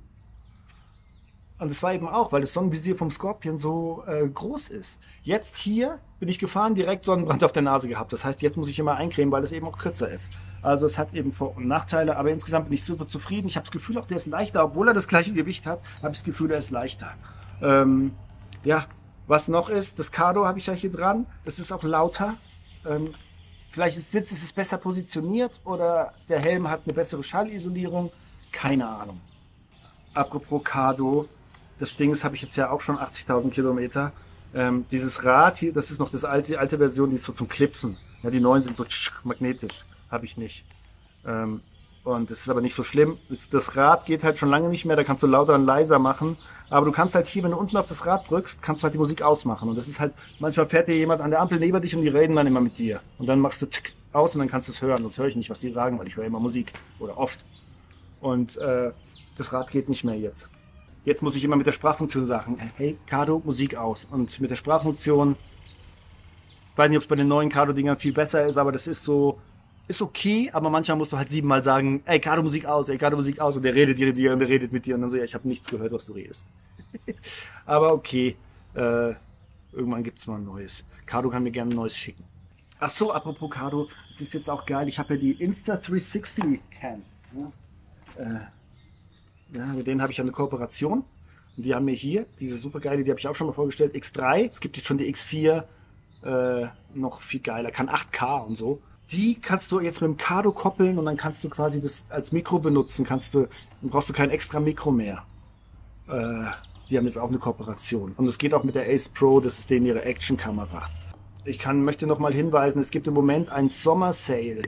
Und das war eben auch, weil das Sonnenvisier vom Scorpion so groß ist. Jetzt hier bin ich gefahren, direkt Sonnenbrand auf der Nase gehabt. Das heißt, jetzt muss ich immer eincremen, weil es eben auch kürzer ist. Also es hat eben Vor- und Nachteile, aber insgesamt bin ich super zufrieden. Ich habe das Gefühl, auch der ist leichter, obwohl er das gleiche Gewicht hat, habe ich das Gefühl, er ist leichter. Ja, was noch ist, das Cardo habe ich ja hier dran. Das ist auch lauter. Vielleicht ist Sitz, ist es besser positioniert oder der Helm hat eine bessere Schallisolierung. Keine Ahnung. Apropos Cardo, das Ding ist, habe ich jetzt ja auch schon 80.000 Kilometer. Dieses Rad hier, das ist noch das die alte Version, die ist so zum Clipsen. Ja, die neuen sind so magnetisch. Habe ich nicht. Und das ist aber nicht so schlimm. Das Rad geht halt schon lange nicht mehr, da kannst du lauter und leiser machen. Aber du kannst halt hier, wenn du unten auf das Rad drückst, kannst du halt die Musik ausmachen. Und das ist halt, manchmal fährt dir jemand an der Ampel neben dich und die reden dann immer mit dir. Und dann machst du aus und dann kannst du es hören. Sonst höre ich nicht, was die sagen, weil ich höre immer Musik. Oder oft. Und das Rad geht nicht mehr jetzt. Jetzt muss ich immer mit der Sprachfunktion sagen, hey, Cardo, Musik aus. Und mit der Sprachfunktion, ich weiß nicht, ob es bei den neuen Cardo-Dingern viel besser ist, aber das ist so, ist okay, aber manchmal musst du halt 7-mal sagen, ey, Cardo, Musik aus, ey, Cardo, Musik aus. Und der redet dir und der redet mit dir und dann so, ja, ich habe nichts gehört, was du redest. Aber okay, irgendwann gibt's mal ein neues. Cardo kann mir gerne ein neues schicken. Ach so, apropos Cardo, es ist jetzt auch geil, ich habe ja die Insta360 Cam. Ja, mit denen habe ich ja eine Kooperation. Und die haben mir hier, diese super geile, die habe ich auch schon mal vorgestellt, X3. Es gibt jetzt schon die X4, noch viel geiler, kann 8K und so. Die kannst du jetzt mit dem Cardo koppeln und dann kannst du quasi das als Mikro benutzen. Dann brauchst du kein extra Mikro mehr. Die haben jetzt auch eine Kooperation. Und es geht auch mit der Ace Pro, das ist denen ihre Action-Kamera. Möchte noch mal hinweisen, es gibt im Moment ein Sommer-Sale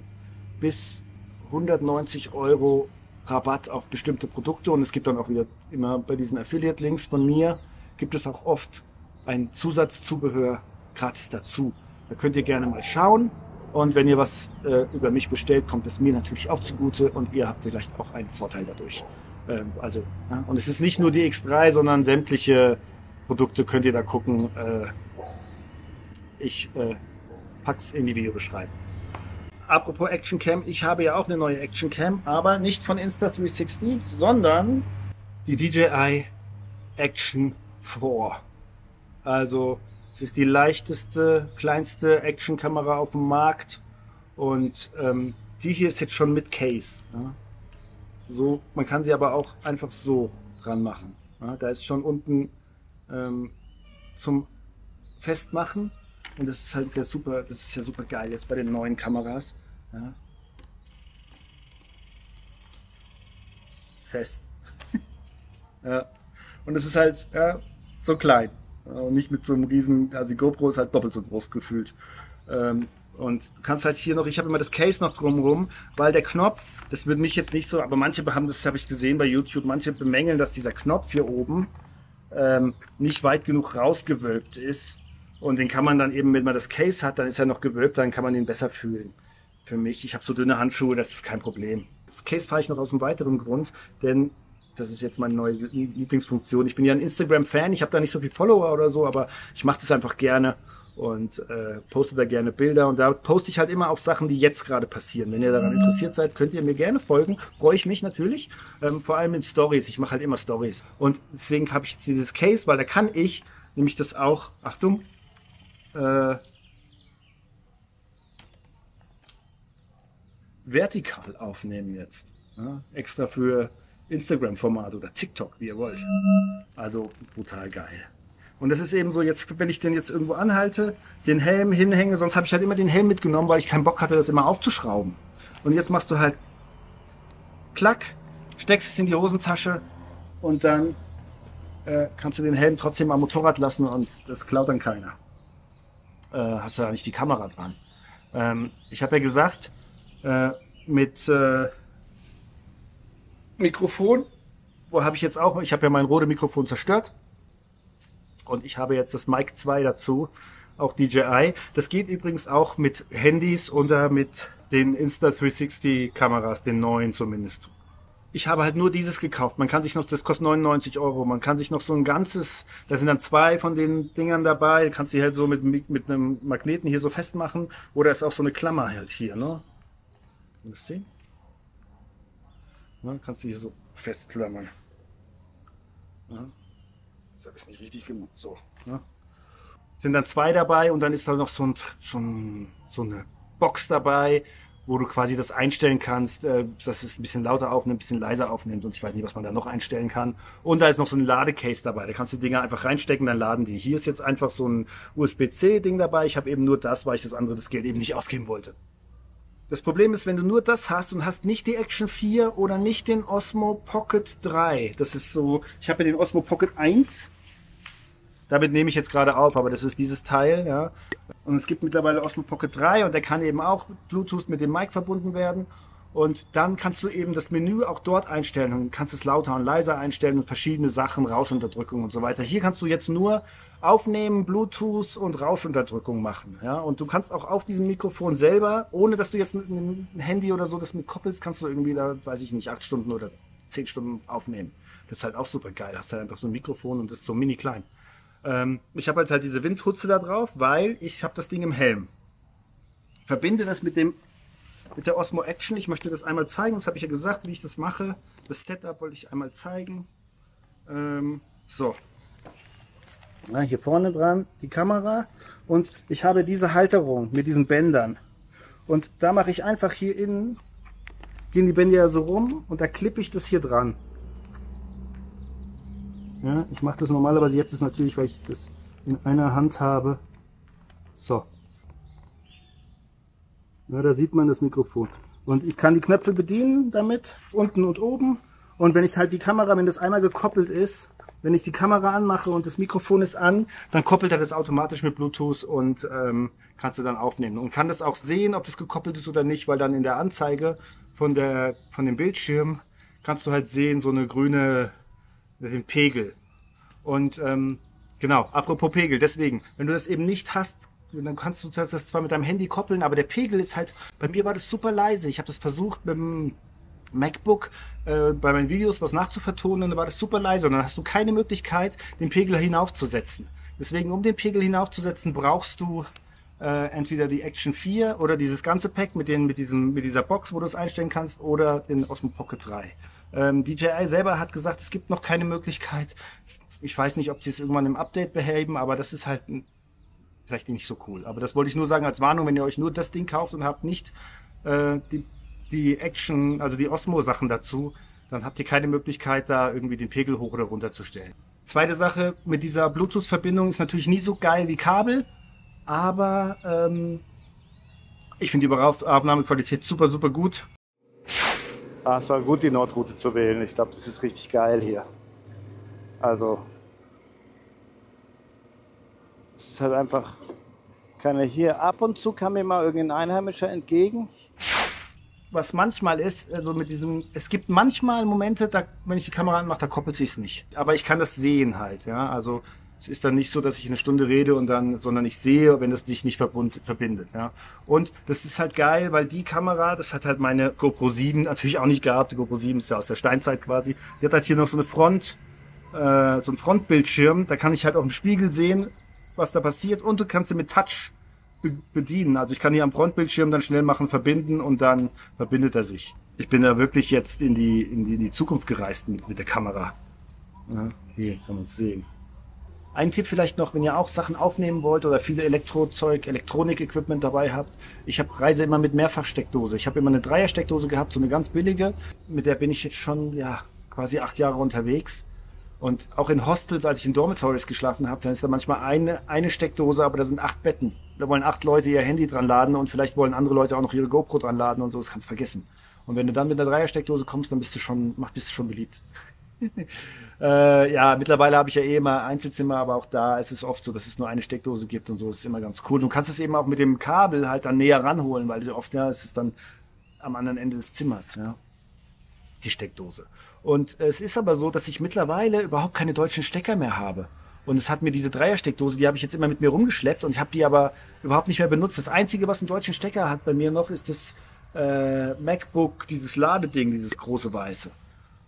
bis 190 € Rabatt auf bestimmte Produkte und es gibt dann auch wieder immer bei diesen Affiliate-Links von mir, gibt es auch oft ein Zusatzzubehör gratis dazu. Da könnt ihr gerne mal schauen und wenn ihr was über mich bestellt, kommt es mir natürlich auch zugute und ihr habt vielleicht auch einen Vorteil dadurch. Ja, und es ist nicht nur die X3, sondern sämtliche Produkte könnt ihr da gucken. Ich pack's in die Videobeschreibung. Apropos Action Cam, ich habe ja auch eine neue Action Cam, aber nicht von Insta360, sondern die DJI Action 4. Also es ist die leichteste, kleinste Action-Kamera auf dem Markt und die hier ist jetzt schon mit Case. Ja. So, man kann sie aber auch einfach so dran machen. Ja, da ist schon unten zum Festmachen und das ist halt super, das ist ja super geil jetzt bei den neuen Kameras. Ja. Fest. Ja. Und es ist halt so klein. Und nicht mit so einem riesen, also die GoPro ist halt doppelt so groß gefühlt. Und du kannst halt hier noch, ich habe immer das Case noch drumherum, weil der Knopf, das würde mich jetzt nicht so, aber manche haben, das habe ich gesehen bei YouTube, manche bemängeln, dass dieser Knopf hier oben nicht weit genug rausgewölbt ist. Und den kann man dann eben, wenn man das Case hat, dann ist er noch gewölbt, dann kann man ihn besser fühlen. Für mich, ich habe so dünne Handschuhe, das ist kein Problem. Das Case fahre ich noch aus einem weiteren Grund, denn das ist jetzt meine neue Lieblingsfunktion. Ich bin ja ein Instagram-Fan, ich habe da nicht so viel Follower oder so, aber ich mache das einfach gerne und poste da gerne Bilder. Und da poste ich halt immer auch Sachen, die jetzt gerade passieren. Wenn ihr daran interessiert seid, könnt ihr mir gerne folgen. Freue ich mich natürlich, vor allem in Stories. Ich mache halt immer Stories. Und deswegen habe ich jetzt dieses Case, weil da kann ich nämlich das auch, Achtung, vertikal aufnehmen jetzt. Ja, extra für Instagram-Format oder TikTok, wie ihr wollt. Also brutal geil. Und das ist eben so, jetzt, wenn ich den jetzt irgendwo anhalte, den Helm hinhänge, sonst habe ich halt immer den Helm mitgenommen, weil ich keinen Bock hatte, das immer aufzuschrauben. Und jetzt machst du halt klack, steckst es in die Hosentasche und dann kannst du den Helm trotzdem am Motorrad lassen und das klaut dann keiner. Hast du ja nicht die Kamera dran. Ich habe ja gesagt, mit Mikrofon, wo habe ich jetzt auch, ich habe ja mein Rode-Mikrofon zerstört und ich habe jetzt das Mic 2 dazu, auch DJI. Das geht übrigens auch mit Handys oder mit den Insta360 Kameras, den neuen zumindest. Ich habe halt nur dieses gekauft. Man kann sich noch, das kostet 99 €. Man kann sich noch so ein ganzes, da sind dann 2 von den Dingern dabei. Du kannst die halt so mit einem Magneten hier so festmachen. Oder ist auch so eine Klammer halt hier, ne? Kannst du das sehen? Ja, kannst du hier so festklammern. Ja. Das habe ich nicht richtig gemacht. So. Ne? Sind dann 2 dabei und dann ist da noch so eine Box dabei, wo du quasi das einstellen kannst, dass es ein bisschen lauter aufnimmt, ein bisschen leiser aufnimmt und ich weiß nicht, was man da noch einstellen kann. Und da ist noch so ein Ladecase dabei, da kannst du die Dinger einfach reinstecken, dann laden die. Hier ist jetzt einfach so ein USB-C-Ding dabei, ich habe eben nur das, weil ich das Geld eben nicht ausgeben wollte. Das Problem ist, wenn du nur das hast und hast nicht die Action 4 oder nicht den Osmo Pocket 3, das ist so, ich habe ja den Osmo Pocket 1, damit nehme ich jetzt gerade auf, aber das ist dieses Teil, ja. Und es gibt mittlerweile Osmo Pocket 3 und der kann eben auch mit Bluetooth mit dem Mic verbunden werden. Und dann kannst du eben das Menü auch dort einstellen und kannst es lauter und leiser einstellen und verschiedene Sachen, Rauschunterdrückung und so weiter. Hier kannst du jetzt nur aufnehmen, Bluetooth und Rauschunterdrückung machen, ja. Und du kannst auch auf diesem Mikrofon selber, ohne dass du jetzt mit einem Handy oder so das mit koppelst, kannst du irgendwie da, weiß ich nicht, 8 Stunden oder 10 Stunden aufnehmen. Das ist halt auch super geil. Hast halt einfach so ein Mikrofon und das ist so mini klein. Ich habe halt diese Windhutze da drauf, weil ich habe das Ding im Helm. Verbinde das mit der Osmo Action. Ich möchte das einmal zeigen, das habe ich ja gesagt, wie ich das mache. Das Setup wollte ich einmal zeigen. So. Ja, hier vorne dran die Kamera und ich habe diese Halterung mit diesen Bändern. Und da mache ich einfach hier innen, gehen die Bänder ja so rum und da klippe ich das hier dran. Ja, ich mache das normalerweise, jetzt ist natürlich, weil ich das in einer Hand habe. So. Ja, da sieht man das Mikrofon. Und ich kann die Knöpfe bedienen damit, unten und oben. Und wenn ich halt die Kamera, wenn das einmal gekoppelt ist, wenn ich die Kamera anmache und das Mikrofon ist an, dann koppelt er das automatisch mit Bluetooth und kannst du dann aufnehmen. Und kann das auch sehen, ob das gekoppelt ist oder nicht, weil dann in der Anzeige von dem Bildschirm kannst du halt sehen, so eine grüne, den Pegel. Und genau, apropos Pegel, deswegen, wenn du das eben nicht hast, dann kannst du das zwar mit deinem Handy koppeln, aber der Pegel ist halt, bei mir war das super leise. Ich habe das versucht mit dem MacBook bei meinen Videos was nachzuvertonen, dann war das super leise und dann hast du keine Möglichkeit, den Pegel hinaufzusetzen. Deswegen, um den Pegel hinaufzusetzen, brauchst du entweder die Action 4 oder dieses ganze Pack mit dieser Box, wo du es einstellen kannst, oder den Osmo Pocket 3. DJI selber hat gesagt, es gibt noch keine Möglichkeit. Ich weiß nicht, ob sie es irgendwann im Update beheben, aber das ist halt vielleicht nicht so cool. Aber das wollte ich nur sagen als Warnung, wenn ihr euch nur das Ding kauft und habt nicht die Action, also die Osmo-Sachen dazu, dann habt ihr keine Möglichkeit, da irgendwie den Pegel hoch oder runter zu stellen. Zweite Sache, mit dieser Bluetooth-Verbindung ist natürlich nie so geil wie Kabel, aber ich finde die Aufnahmequalität super, super gut. Ah, es war gut, die Nordroute zu wählen. Ich glaube, das ist richtig geil hier. Also, es ist halt einfach keiner hier. Ab und zu kam mir mal irgendein Einheimischer entgegen. Was manchmal ist, also mit diesem, es gibt manchmal Momente, da, wenn ich die Kamera anmache, da koppelt sich's nicht. Aber ich kann das sehen halt, ja. Also es ist dann nicht so, dass ich eine Stunde rede und dann, sondern ich sehe, wenn es sich nicht verbindet, ja. Und das ist halt geil, weil die Kamera, das hat halt meine GoPro 7 natürlich auch nicht gehabt. Die GoPro 7 ist ja aus der Steinzeit quasi. Die hat halt hier noch so einen Frontbildschirm. Da kann ich halt auch im Spiegel sehen, was da passiert. Und du kannst sie mit Touch bedienen. Also ich kann hier am Frontbildschirm dann schnell machen, verbinden und dann verbindet er sich. Ich bin da wirklich jetzt in die Zukunft gereist mit der Kamera. Ja, hier kann man es sehen. Ein Tipp vielleicht noch, wenn ihr auch Sachen aufnehmen wollt oder viele Elektronik-Equipment dabei habt. Ich reise immer mit Mehrfachsteckdose. Ich habe immer eine 3er-Steckdose gehabt, so eine ganz billige. Mit der bin ich jetzt schon ja quasi 8 Jahre unterwegs. Und auch in Hostels, als ich in Dormitories geschlafen habe, dann ist da manchmal eine Steckdose, aber da sind 8 Betten. Da wollen 8 Leute ihr Handy dran laden und vielleicht wollen andere Leute auch noch ihre GoPro dran laden und so, das kannst du vergessen. Und wenn du dann mit einer 3er-Steckdose kommst, dann bist du schon beliebt. Ja, mittlerweile habe ich ja immer Einzelzimmer, aber auch da ist es oft so, dass es nur eine Steckdose gibt und so, das ist immer ganz cool. Du kannst es eben auch mit dem Kabel halt dann näher ranholen, weil oft ja ist es dann am anderen Ende des Zimmers, ja, die Steckdose. Und es ist aber so, dass ich mittlerweile überhaupt keine deutschen Stecker mehr habe. Und es hat mir diese 3er-Steckdose, die habe ich jetzt immer mit mir rumgeschleppt und ich habe die aber überhaupt nicht mehr benutzt. Das Einzige, was einen deutschen Stecker hat bei mir noch, ist das MacBook, dieses Ladeding, dieses große weiße.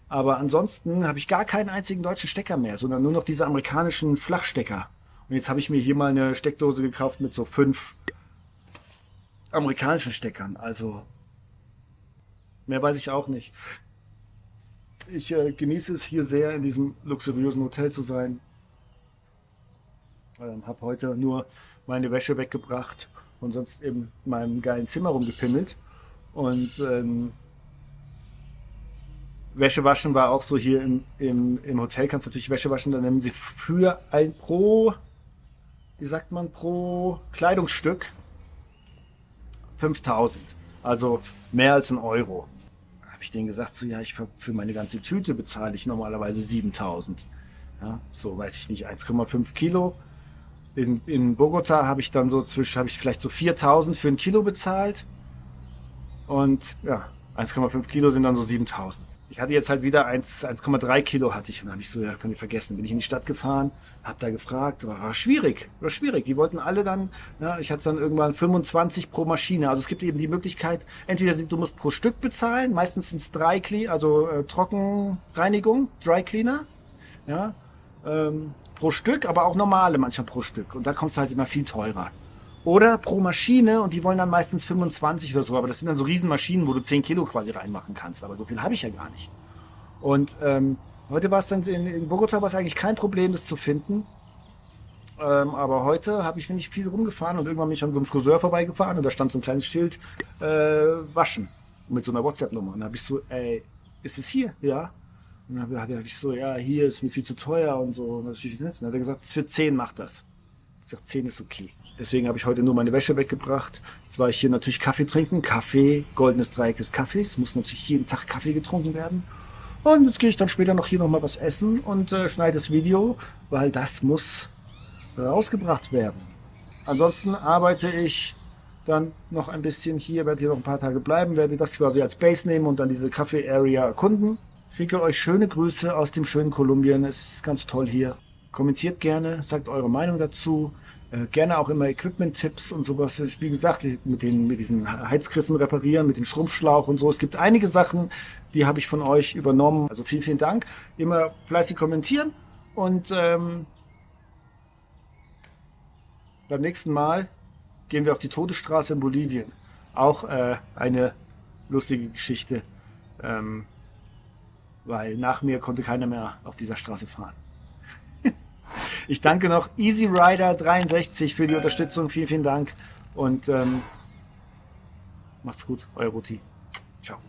Aber ansonsten habe ich gar keinen einzigen deutschen Stecker mehr, sondern nur noch diese amerikanischen Flachstecker. Und jetzt habe ich mir hier mal eine Steckdose gekauft mit so 5 amerikanischen Steckern. Also mehr weiß ich auch nicht. Ich genieße es hier sehr, in diesem luxuriösen Hotel zu sein. Habe heute nur meine Wäsche weggebracht und sonst in meinem geilen Zimmer rumgepimmelt. Und Wäsche waschen war auch so hier im Hotel, kannst du natürlich Wäsche waschen, dann nehmen sie für wie sagt man, pro Kleidungsstück 5.000. Also mehr als 1 Euro. Da habe ich denen gesagt, so ja, für meine ganze Tüte bezahle ich normalerweise 7.000. Ja, so weiß ich nicht, 1,5 Kilo. In Bogota habe ich dann habe ich vielleicht so 4.000 für 1 Kilo bezahlt. Und ja, 1,5 Kilo sind dann so 7.000. Ich hatte jetzt halt wieder 1,3 Kilo hatte ich. Und dann habe ich so, ja, könnt ihr vergessen. Bin ich in die Stadt gefahren, habe da gefragt. War schwierig. Die wollten alle dann, ja, ich hatte dann irgendwann 25 pro Maschine. Also es gibt eben die Möglichkeit, entweder du musst pro Stück bezahlen, meistens sind es Trockenreinigung, Dry Cleaner, ja, pro Stück, aber auch normale manchmal pro Stück. Und da kommst du halt immer viel teurer. Oder pro Maschine und die wollen dann meistens 25 oder so, aber das sind dann so Riesenmaschinen, wo du 10 Kilo quasi reinmachen kannst, aber so viel habe ich ja gar nicht. Und heute war es dann in Bogota war es eigentlich kein Problem, das zu finden. Aber heute habe ich mir nicht viel rumgefahren und irgendwann bin ich an so einem Friseur vorbeigefahren und da stand so ein kleines Schild, waschen, mit so einer WhatsApp-Nummer. Und da habe ich so, ey, ist es hier? Ja. Und dann habe ich so, ja, hier ist mir viel zu teuer und so. Und dann hat er gesagt, für 10 macht das. Ich gesagt, 10 ist okay. Deswegen habe ich heute nur meine Wäsche weggebracht. Jetzt war ich hier natürlich Kaffee trinken. Kaffee, goldenes Dreieck des Kaffees. Muss natürlich jeden Tag Kaffee getrunken werden. Und jetzt gehe ich dann später noch hier nochmal was essen und schneide das Video, weil das muss rausgebracht werden. Ansonsten arbeite ich dann noch ein bisschen hier, werde hier noch ein paar Tage bleiben, werde das quasi als Base nehmen und dann diese Kaffee-Area erkunden. Schicke euch schöne Grüße aus dem schönen Kolumbien. Es ist ganz toll hier. Kommentiert gerne, sagt eure Meinung dazu. Gerne auch immer Equipment-Tipps und sowas. Wie gesagt, mit diesen Heizgriffen reparieren, mit dem Schrumpfschlauch und so. Es gibt einige Sachen, die habe ich von euch übernommen. Also vielen, vielen Dank. Immer fleißig kommentieren und beim nächsten Mal gehen wir auf die Todesstraße in Bolivien. Auch eine lustige Geschichte, weil nach mir konnte keiner mehr auf dieser Straße fahren. Ich danke noch Easy Rider 63 für die Unterstützung. Vielen, vielen Dank und macht's gut, euer Ruti. Ciao.